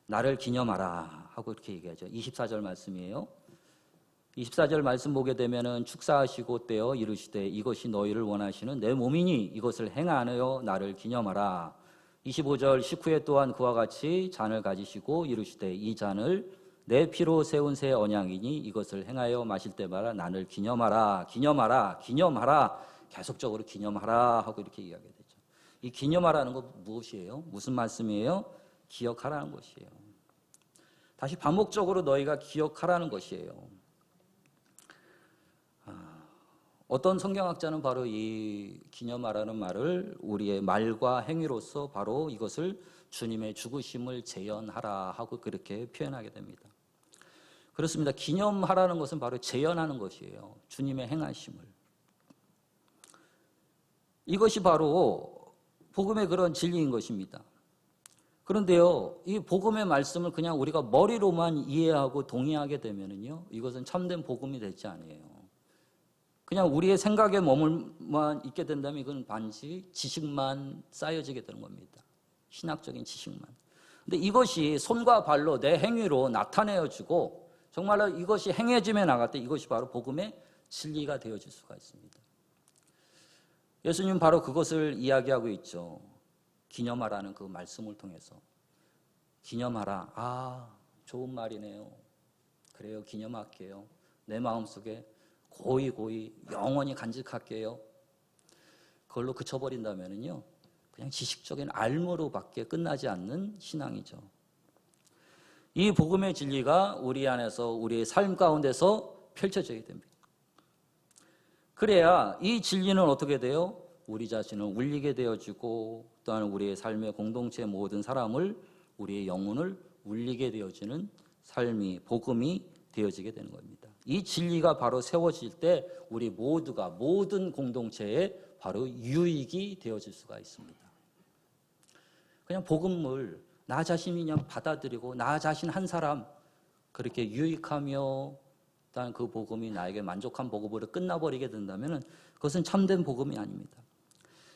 나를 기념하라 하고 이렇게 얘기하죠. 24절 말씀이에요. 24절 말씀 보게 되면은 축사하시고 떼어 이르시되 이것이 너희를 원하시는 내 몸이니 이것을 행하여 나를 기념하라. 25절 식후에 또한 그와 같이 잔을 가지시고 이르시되 이 잔을 내 피로 세운 새 언약이니 이것을 행하여 마실 때마다 나를 기념하라. 계속적으로 기념하라 하고 이렇게 이야기가 되죠. 이 기념하라는 건 무엇이에요? 무슨 말씀이에요? 기억하라는 것이에요. 다시 반복적으로 너희가 기억하라는 것이에요. 어떤 성경학자는 바로 이 기념하라는 말을 우리의 말과 행위로서 바로 이것을 주님의 죽으심을 재현하라 하고 그렇게 표현하게 됩니다. 그렇습니다. 기념하라는 것은 바로 재현하는 것이에요. 주님의 행하심을. 이것이 바로 복음의 그런 진리인 것입니다. 그런데요, 이 복음의 말씀을 그냥 우리가 머리로만 이해하고 동의하게 되면요, 이것은 참된 복음이 되지 않아요. 그냥 우리의 생각에 머물만 있게 된다면 이건 반드시 지식만 쌓여지게 되는 겁니다. 신학적인 지식만. 근데 이것이 손과 발로 내 행위로 나타내어지고 정말로 이것이 행해짐에 나갈 때 이것이 바로 복음의 진리가 되어질 수가 있습니다. 예수님은 바로 그것을 이야기하고 있죠. 기념하라는 그 말씀을 통해서. 기념하라. 아, 좋은 말이네요. 그래요, 기념할게요. 내 마음속에 고이 영원히 간직할게요. 그걸로 그쳐버린다면요, 그냥 지식적인 알무로밖에 끝나지 않는 신앙이죠. 이 복음의 진리가 우리 안에서 우리의 삶 가운데서 펼쳐져야 됩니다. 그래야 이 진리는 어떻게 돼요? 우리 자신을 울리게 되어지고 또한 우리의 삶의 공동체의 모든 사람을, 우리의 영혼을 울리게 되어지는 삶이, 복음이 되어지게 되는 겁니다. 이 진리가 바로 세워질 때 우리 모두가 모든 공동체에 바로 유익이 되어질 수가 있습니다. 그냥 복음을 나 자신이 그냥 받아들이고 나 자신 한 사람 그렇게 유익하며 일단 그 복음이 나에게 만족한 복음으로 끝나버리게 된다면 그것은 참된 복음이 아닙니다.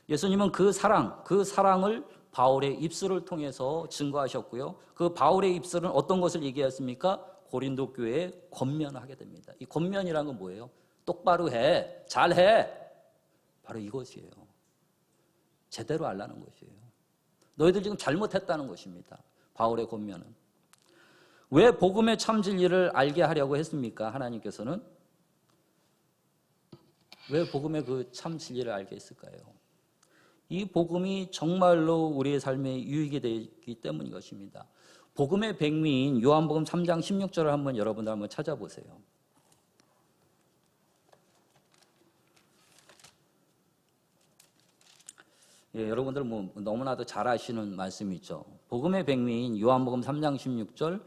예수님은 그 사랑을 바울의 입술을 통해서 증거하셨고요. 그 바울의 입술은 어떤 것을 얘기했습니까? 고린도 교회에 권면하게 됩니다. 이 권면이라는 건 뭐예요? 똑바로 해, 잘해. 바로 이것이에요. 제대로 알라는 것이에요. 너희들 지금 잘못했다는 것입니다. 바울의 권면은. 왜 복음의 참 진리를 알게 하려고 했습니까? 하나님께서는. 왜 복음의 그 참 진리를 알게 했을까요? 이 복음이 정말로 우리의 삶에 유익이 되기 때문인 것입니다. 복음의 백미인 요한복음 3장 16절을 한번 여러분들 한번 찾아보세요. 예, 여러분들 너무나도 잘 아시는 말씀이죠. 복음의 백미인 요한복음 3장 16절,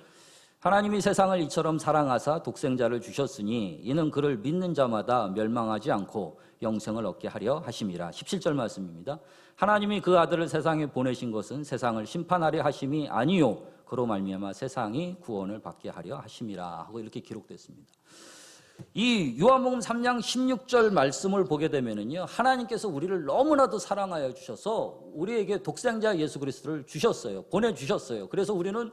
하나님이 세상을 이처럼 사랑하사 독생자를 주셨으니 이는 그를 믿는 자마다 멸망하지 않고 영생을 얻게 하려 하심이라. 17절 말씀입니다. 하나님이 그 아들을 세상에 보내신 것은 세상을 심판하려 하심이 아니요 그로 말미암아 세상이 구원을 받게 하려 하심이라 하고 이렇게 기록됐습니다. 이 요한복음 3장 16절 말씀을 보게 되면은요, 하나님께서 우리를 너무나도 사랑하여 주셔서 우리에게 독생자 예수 그리스도를 주셨어요. 보내주셨어요. 그래서 우리는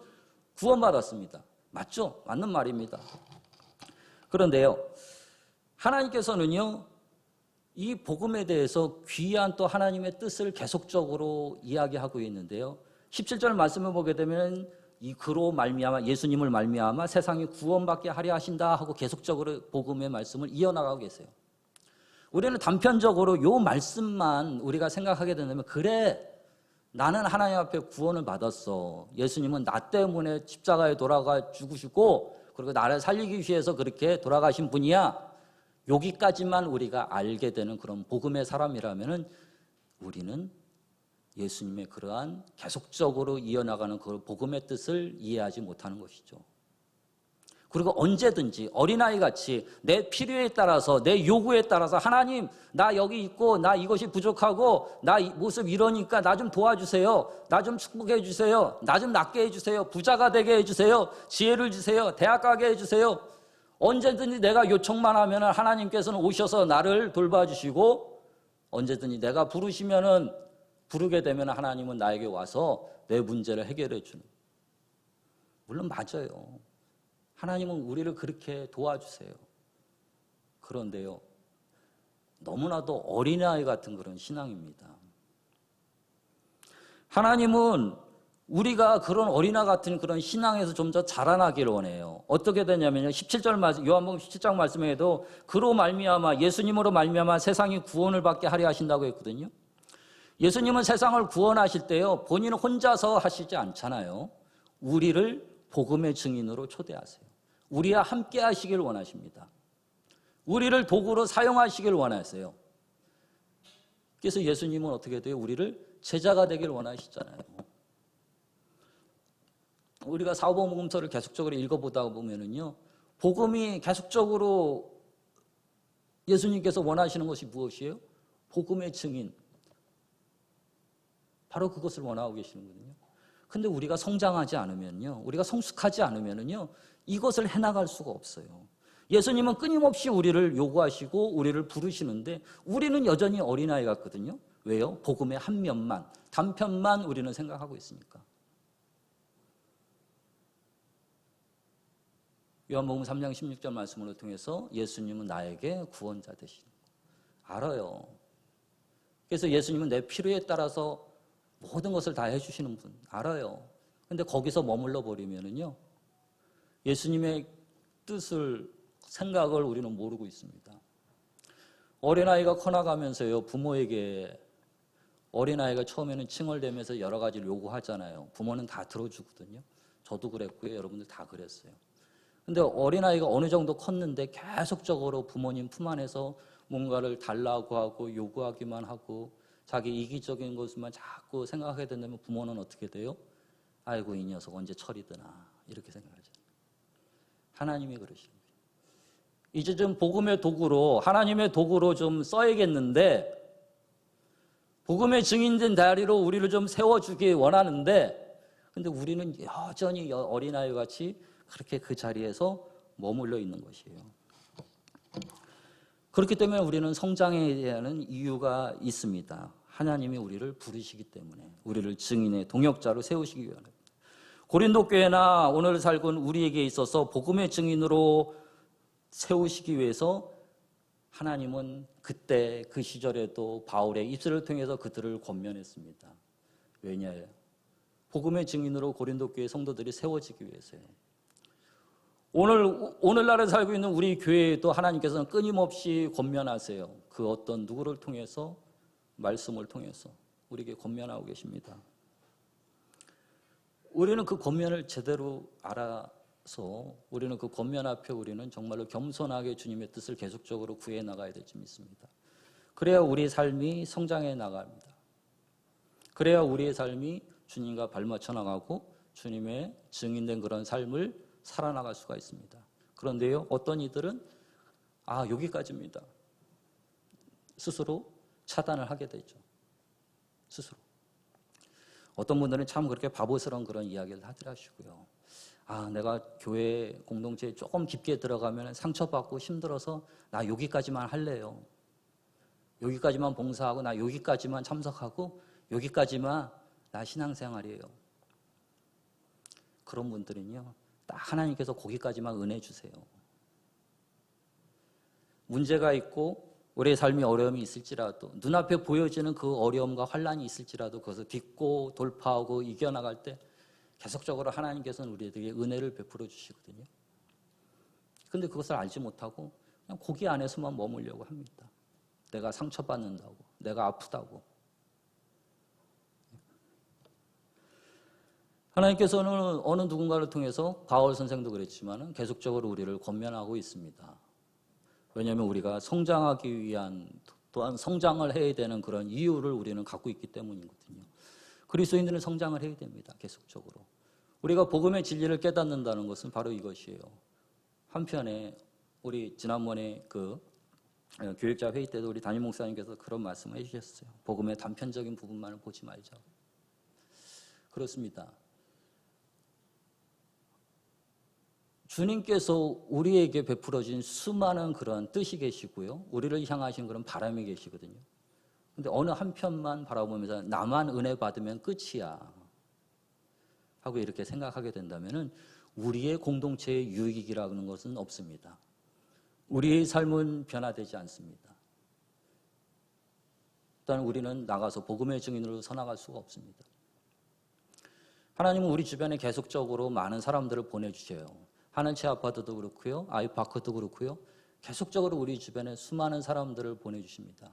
구원받았습니다. 맞죠? 맞는 말입니다. 그런데요, 하나님께서는요, 이 복음에 대해서 귀한 또 하나님의 뜻을 계속적으로 이야기하고 있는데요. 17절 말씀을 보게 되면 이 그로 말미암아 예수님을 말미암아 세상이 구원받게 하려 하신다 하고 계속적으로 복음의 말씀을 이어나가고 계세요. 우리는 단편적으로 요 말씀만 우리가 생각하게 된다면 그래 나는 하나님 앞에 구원을 받았어. 예수님은 나 때문에 십자가에 돌아가 죽으시고 그리고 나를 살리기 위해서 그렇게 돌아가신 분이야. 여기까지만 우리가 알게 되는 그런 복음의 사람이라면 우리는 예수님의 그러한 계속적으로 이어나가는 그 복음의 뜻을 이해하지 못하는 것이죠. 그리고 언제든지 어린아이같이 내 필요에 따라서 내 요구에 따라서 하나님 나 여기 있고 나 이것이 부족하고 나 모습 이러니까 나 좀 도와주세요. 나 좀 축복해 주세요. 나 좀 낫게 해주세요. 부자가 되게 해주세요. 지혜를 주세요. 대학 가게 해주세요. 언제든지 내가 요청만 하면 하나님께서는 오셔서 나를 돌봐주시고 언제든지 내가 부르게 되면 하나님은 나에게 와서 내 문제를 해결해 주는. 물론 맞아요. 하나님은 우리를 그렇게 도와주세요. 그런데요, 너무나도 어린아이 같은 그런 신앙입니다. 하나님은 우리가 그런 어린아이 같은 그런 신앙에서 좀 더 자라나기를 원해요. 어떻게 되냐면요, 17절 말씀, 요한복음 17장 말씀에도 그로 말미암아 예수님으로 말미암아 세상이 구원을 받게 하려 하신다고 했거든요. 예수님은 세상을 구원하실 때요, 본인 혼자서 하시지 않잖아요. 우리를 복음의 증인으로 초대하세요. 우리와 함께 하시길 원하십니다. 우리를 도구로 사용하시길 원하세요. 그래서 예수님은 어떻게 돼요? 우리를 제자가 되길 원하시잖아요. 우리가 사도복음서를 계속적으로 읽어보다 보면은요, 복음이 계속적으로 예수님께서 원하시는 것이 무엇이에요? 복음의 증인. 바로 그것을 원하고 계시는거든요. 근데 우리가 성장하지 않으면요, 우리가 성숙하지 않으면요, 이것을 해나갈 수가 없어요. 예수님은 끊임없이 우리를 요구하시고 우리를 부르시는데 우리는 여전히 어린아이 같거든요. 왜요? 복음의 한 면만, 단편만 우리는 생각하고 있으니까. 요한복음 3장 16절 말씀을 통해서 예수님은 나에게 구원자 되시는 거 알아요. 그래서 예수님은 내 필요에 따라서 모든 것을 다 해주시는 분 알아요. 근데 거기서 머물러 버리면은요, 예수님의 뜻을, 생각을 우리는 모르고 있습니다. 어린아이가 커나가면서요, 부모에게 어린아이가 처음에는 칭얼대면서 여러 가지를 요구하잖아요. 부모는 다 들어주거든요. 저도 그랬고요. 여러분들 다 그랬어요. 근데 어린아이가 어느 정도 컸는데 계속적으로 부모님 품 안에서 뭔가를 달라고 하고 요구하기만 하고 자기 이기적인 것만 자꾸 생각하게 된다면 부모는 어떻게 돼요? 아이고 이 녀석 언제 철이 드나 이렇게 생각하죠. 하나님이 그러시는 거예요. 이제 좀 복음의 도구로, 하나님의 도구로 좀 써야겠는데 복음의 증인된 다리로 우리를 좀 세워주기 원하는데 근데 우리는 여전히 어린아이 같이 그렇게 그 자리에서 머물러 있는 것이에요. 그렇기 때문에 우리는 성장해야 되는 이유가 있습니다. 하나님이 우리를 부르시기 때문에 우리를 증인의 동역자로 세우시기 위함입니다. 고린도 교회나 오늘 살고 있는 우리에게 있어서 복음의 증인으로 세우시기 위해서 하나님은 그때 그 시절에도 바울의 입술을 통해서 그들을 권면했습니다. 왜냐하여 복음의 증인으로 고린도 교회 성도들이 세워지기 위해서요. 오늘날에 살고 있는 우리 교회에도 하나님께서는 끊임없이 권면하세요. 그 어떤 누구를 통해서, 말씀을 통해서 우리에게 권면하고 계십니다. 우리는 그 권면을 제대로 알아서 우리는 그 권면 앞에 우리는 정말로 겸손하게 주님의 뜻을 계속적으로 구해 나가야 될 줄 믿습니다. 그래야 우리의 삶이 성장해 나갑니다. 그래야 우리의 삶이 주님과 발맞춰 나가고 주님의 증인된 그런 삶을 살아나갈 수가 있습니다. 그런데요, 어떤 이들은 여기까지입니다. 스스로 차단을 하게 되죠. 스스로. 어떤 분들은 참 그렇게 바보스러운 그런 이야기를 하더라고요. 내가 교회 공동체에 조금 깊게 들어가면 상처받고 힘들어서 나 여기까지만 할래요. 여기까지만 봉사하고 나 여기까지만 참석하고 여기까지만 나 신앙생활이에요. 그런 분들은요, 딱 하나님께서 거기까지만 은혜 주세요. 문제가 있고 우리의 삶이 어려움이 있을지라도 눈앞에 보여지는 그 어려움과 환난이 있을지라도 그것을 딛고 돌파하고 이겨나갈 때 계속적으로 하나님께서는 우리에게 은혜를 베풀어 주시거든요. 근데 그것을 알지 못하고 그냥 고기 안에서만 머물려고 합니다. 내가 상처받는다고, 내가 아프다고. 하나님께서는 어느 누군가를 통해서 가월 선생도 그랬지만 계속적으로 우리를 권면하고 있습니다. 왜냐하면 우리가 성장하기 위한, 또한 성장을 해야 되는 그런 이유를 우리는 갖고 있기 때문이거든요. 그리스도인들은 성장을 해야 됩니다. 계속적으로. 우리가 복음의 진리를 깨닫는다는 것은 바로 이것이에요. 한편에 우리 지난번에 그 교육자 회의 때도 우리 담임 목사님께서 그런 말씀을 해주셨어요. 복음의 단편적인 부분만을 보지 말자. 그렇습니다. 주님께서 우리에게 베풀어진 수많은 그런 뜻이 계시고요. 우리를 향하신 그런 바람이 계시거든요. 근데 어느 한편만 바라보면서 나만 은혜 받으면 끝이야 하고 이렇게 생각하게 된다면 우리의 공동체의 유익이라는 것은 없습니다. 우리의 삶은 변화되지 않습니다. 일단 우리는 나가서 복음의 증인으로 서나갈 수가 없습니다. 하나님은 우리 주변에 계속적으로 많은 사람들을 보내주셔요. 하늘치 아파트도 그렇고요, 아이파크도 그렇고요, 계속적으로 우리 주변에 수많은 사람들을 보내주십니다.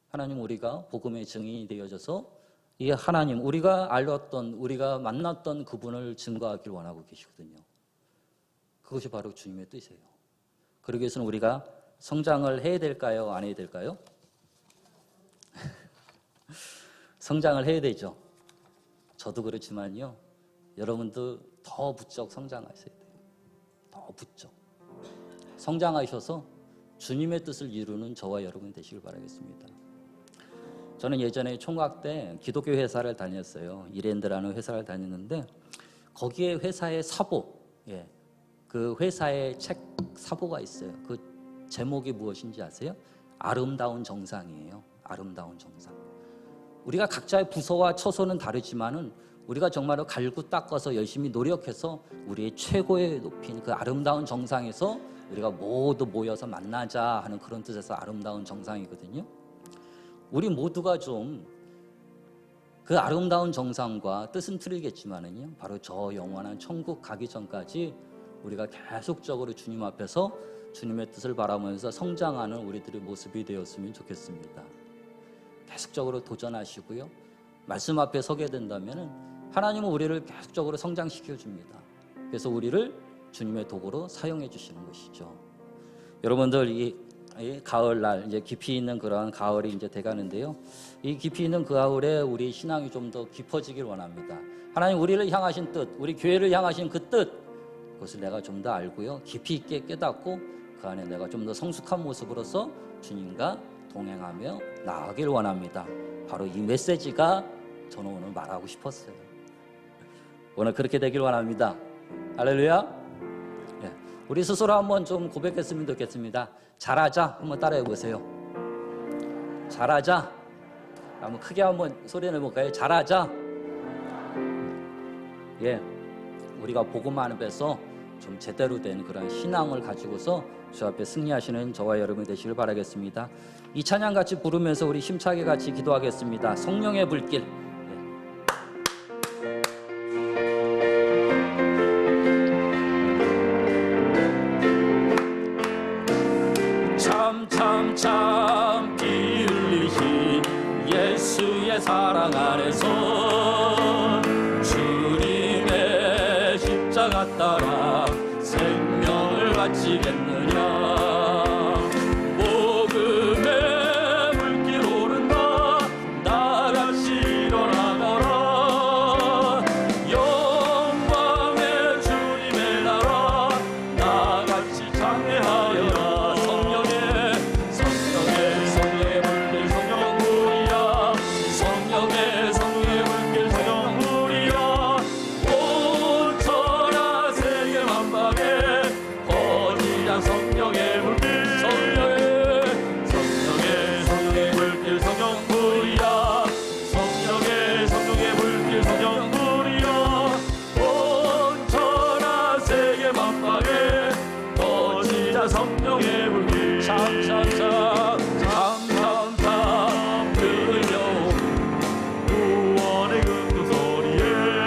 하나님, 우리가 복음의 증인이 되어져서 이 하나님, 우리가 알았던, 우리가 만났던 그분을 증거하길 원하고 계시거든요. 그것이 바로 주님의 뜻이에요. 그러기 위해서는 우리가 성장을 해야 될까요? 안 해야 될까요? 성장을 해야 되죠. 저도 그렇지만요, 여러분도 더 부쩍 성장하셔야 돼요. 더 부쩍 성장하셔서 주님의 뜻을 이루는 저와 여러분 되시길 바라겠습니다. 저는 예전에 총각 때 기독교 회사를 다녔어요. 이랜드라는 회사를 다녔는데 거기에 회사의 사보, 그 회사의 책 사보가 있어요. 그 제목이 무엇인지 아세요? 아름다운 정상이에요. 아름다운 정상. 우리가 각자의 부서와 처소는 다르지만은 우리가 정말로 갈고 닦아서 열심히 노력해서 우리의 최고의 높인 그 아름다운 정상에서 우리가 모두 모여서 만나자 하는 그런 뜻에서 아름다운 정상이거든요. 우리 모두가 좀 그 아름다운 정상과 뜻은 틀리겠지만은요, 바로 저 영원한 천국 가기 전까지 우리가 계속적으로 주님 앞에서 주님의 뜻을 바라보면서 성장하는 우리들의 모습이 되었으면 좋겠습니다. 계속적으로 도전하시고요, 말씀 앞에 서게 된다면은 하나님은 우리를 계속적으로 성장시켜 줍니다. 그래서 우리를 주님의 도구로 사용해 주시는 것이죠. 여러분들 이 가을날 이제 깊이 있는 그런 가을이 이제 돼가는데요. 이 깊이 있는 그 가을에 우리 신앙이 좀 더 깊어지길 원합니다. 하나님 우리를 향하신 뜻, 우리 교회를 향하신 그 뜻, 그것을 내가 좀 더 알고요, 깊이 있게 깨닫고 그 안에 내가 좀 더 성숙한 모습으로서 주님과 동행하며 나아가길 원합니다. 바로 이 메시지가 저는 오늘 말하고 싶었어요. 오늘 그렇게 되길 원합니다. 할렐루야. 우리 스스로 한번 좀 고백했으면 좋겠습니다. 잘하자. 한번 따라해 보세요. 잘하자. 한번 크게 한번 소리 내볼까요? 잘하자. 우리가 복음 앞에서 좀 제대로 된 그런 신앙을 가지고서 주 앞에 승리하시는 저와 여러분이 되시길 바라겠습니다. 이 찬양 같이 부르면서 우리 힘차게 같이 기도하겠습니다. 성령의 불길. 참 피 흘리신 예수의 사랑 안에서 주님의 십자가 따라 생명을 바치겠느냐. 복음의 물길 오른다 나같이 일어나거라. 영광의 주님의 나라 나같이 장래하여라. 성령의 불길 참참참 들려 구원의 그 소리에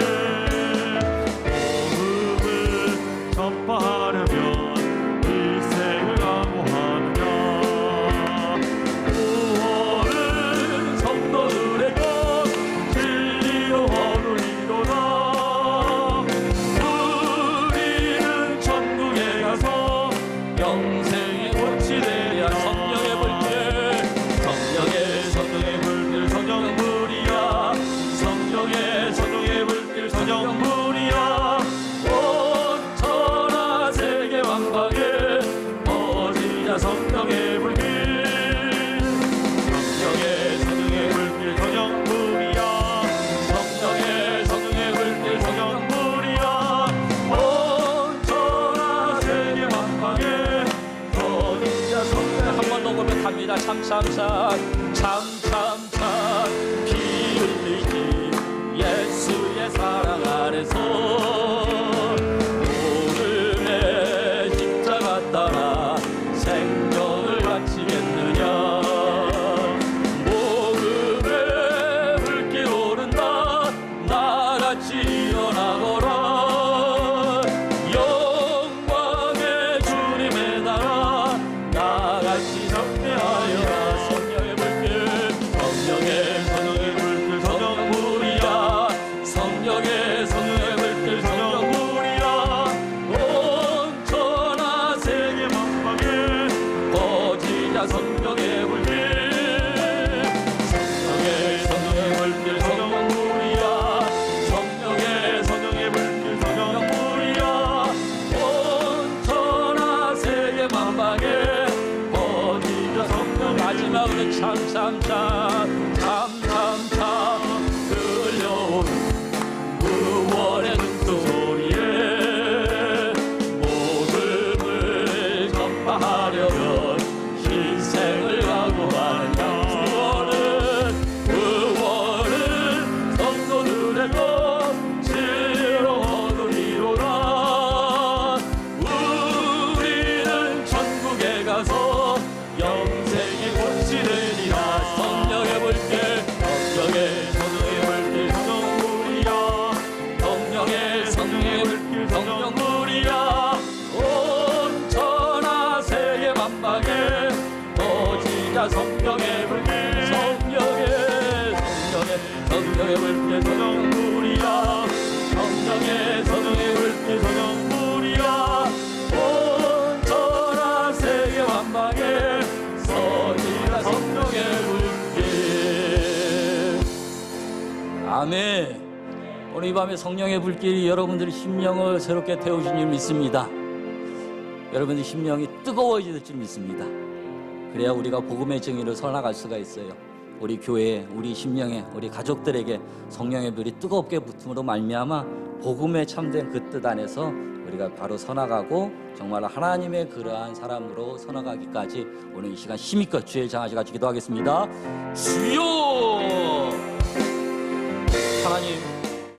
성령의 불길 성령의 성령의 불길 성령불이야 성령의 성령의 불길 성령불이야 온 천하 세계 만방에 거듭자 성령 한 번 더 고백합니다. 참참참 피 흘리기 예수의 사랑 아래서 오름의 십자가 따라 생명을 바치겠느냐 목음에 불길 오른다 나같이 일어나거라 영광의 주님의 나라 나같이 성대하여라 성령의 불길 성령의 성령의 불길 성령불이야 성령의 성령의 불길 성령불이야 온 천하 세계 만방에 퍼지자 성령의 불길 성령의 성령의 불길 성령불이야 성령의 성령의 불길 성령불이야 온 천하 세계 만방에 퍼지자 성령 마지막으로 참참참 들려오는 구원의 눈소리에 복음을 전파하려면 희생을 각오하는 구원은 성도들의 것으로 얻으리로라 우리는 천국에 가서 영생의 꽃이 되리라 성령의 불길 성령의 성령의 불길 성령불이야 성령의 성령의 불길 성령불이야 온 천하 세계 만방에 퍼지자 성령의 불길 성령의 불길 성령불이야 성령의 성령의 불길 성령불이야 온 천하 세계 만방에 퍼지자 성령의 불길 아멘. 오늘 이 밤에 성령의 불길이 여러분들의 심령을 새롭게 태우신 줄 믿습니다. 여러분들 심령이 뜨거워질 줄 믿습니다. 그래야 우리가 복음의 증인을 선나갈 수가 있어요. 우리 교회에, 우리 심령에, 우리 가족들에게 성령의 불이 뜨겁게 붙음으로 말미암아 복음에 참된 그 뜻 안에서 우리가 바로 서나가고 정말 하나님의 그러한 사람으로 서나가기까지 오늘 이 시간 힘있게 주의 장하시 같이 기도하겠습니다. 주여 하나님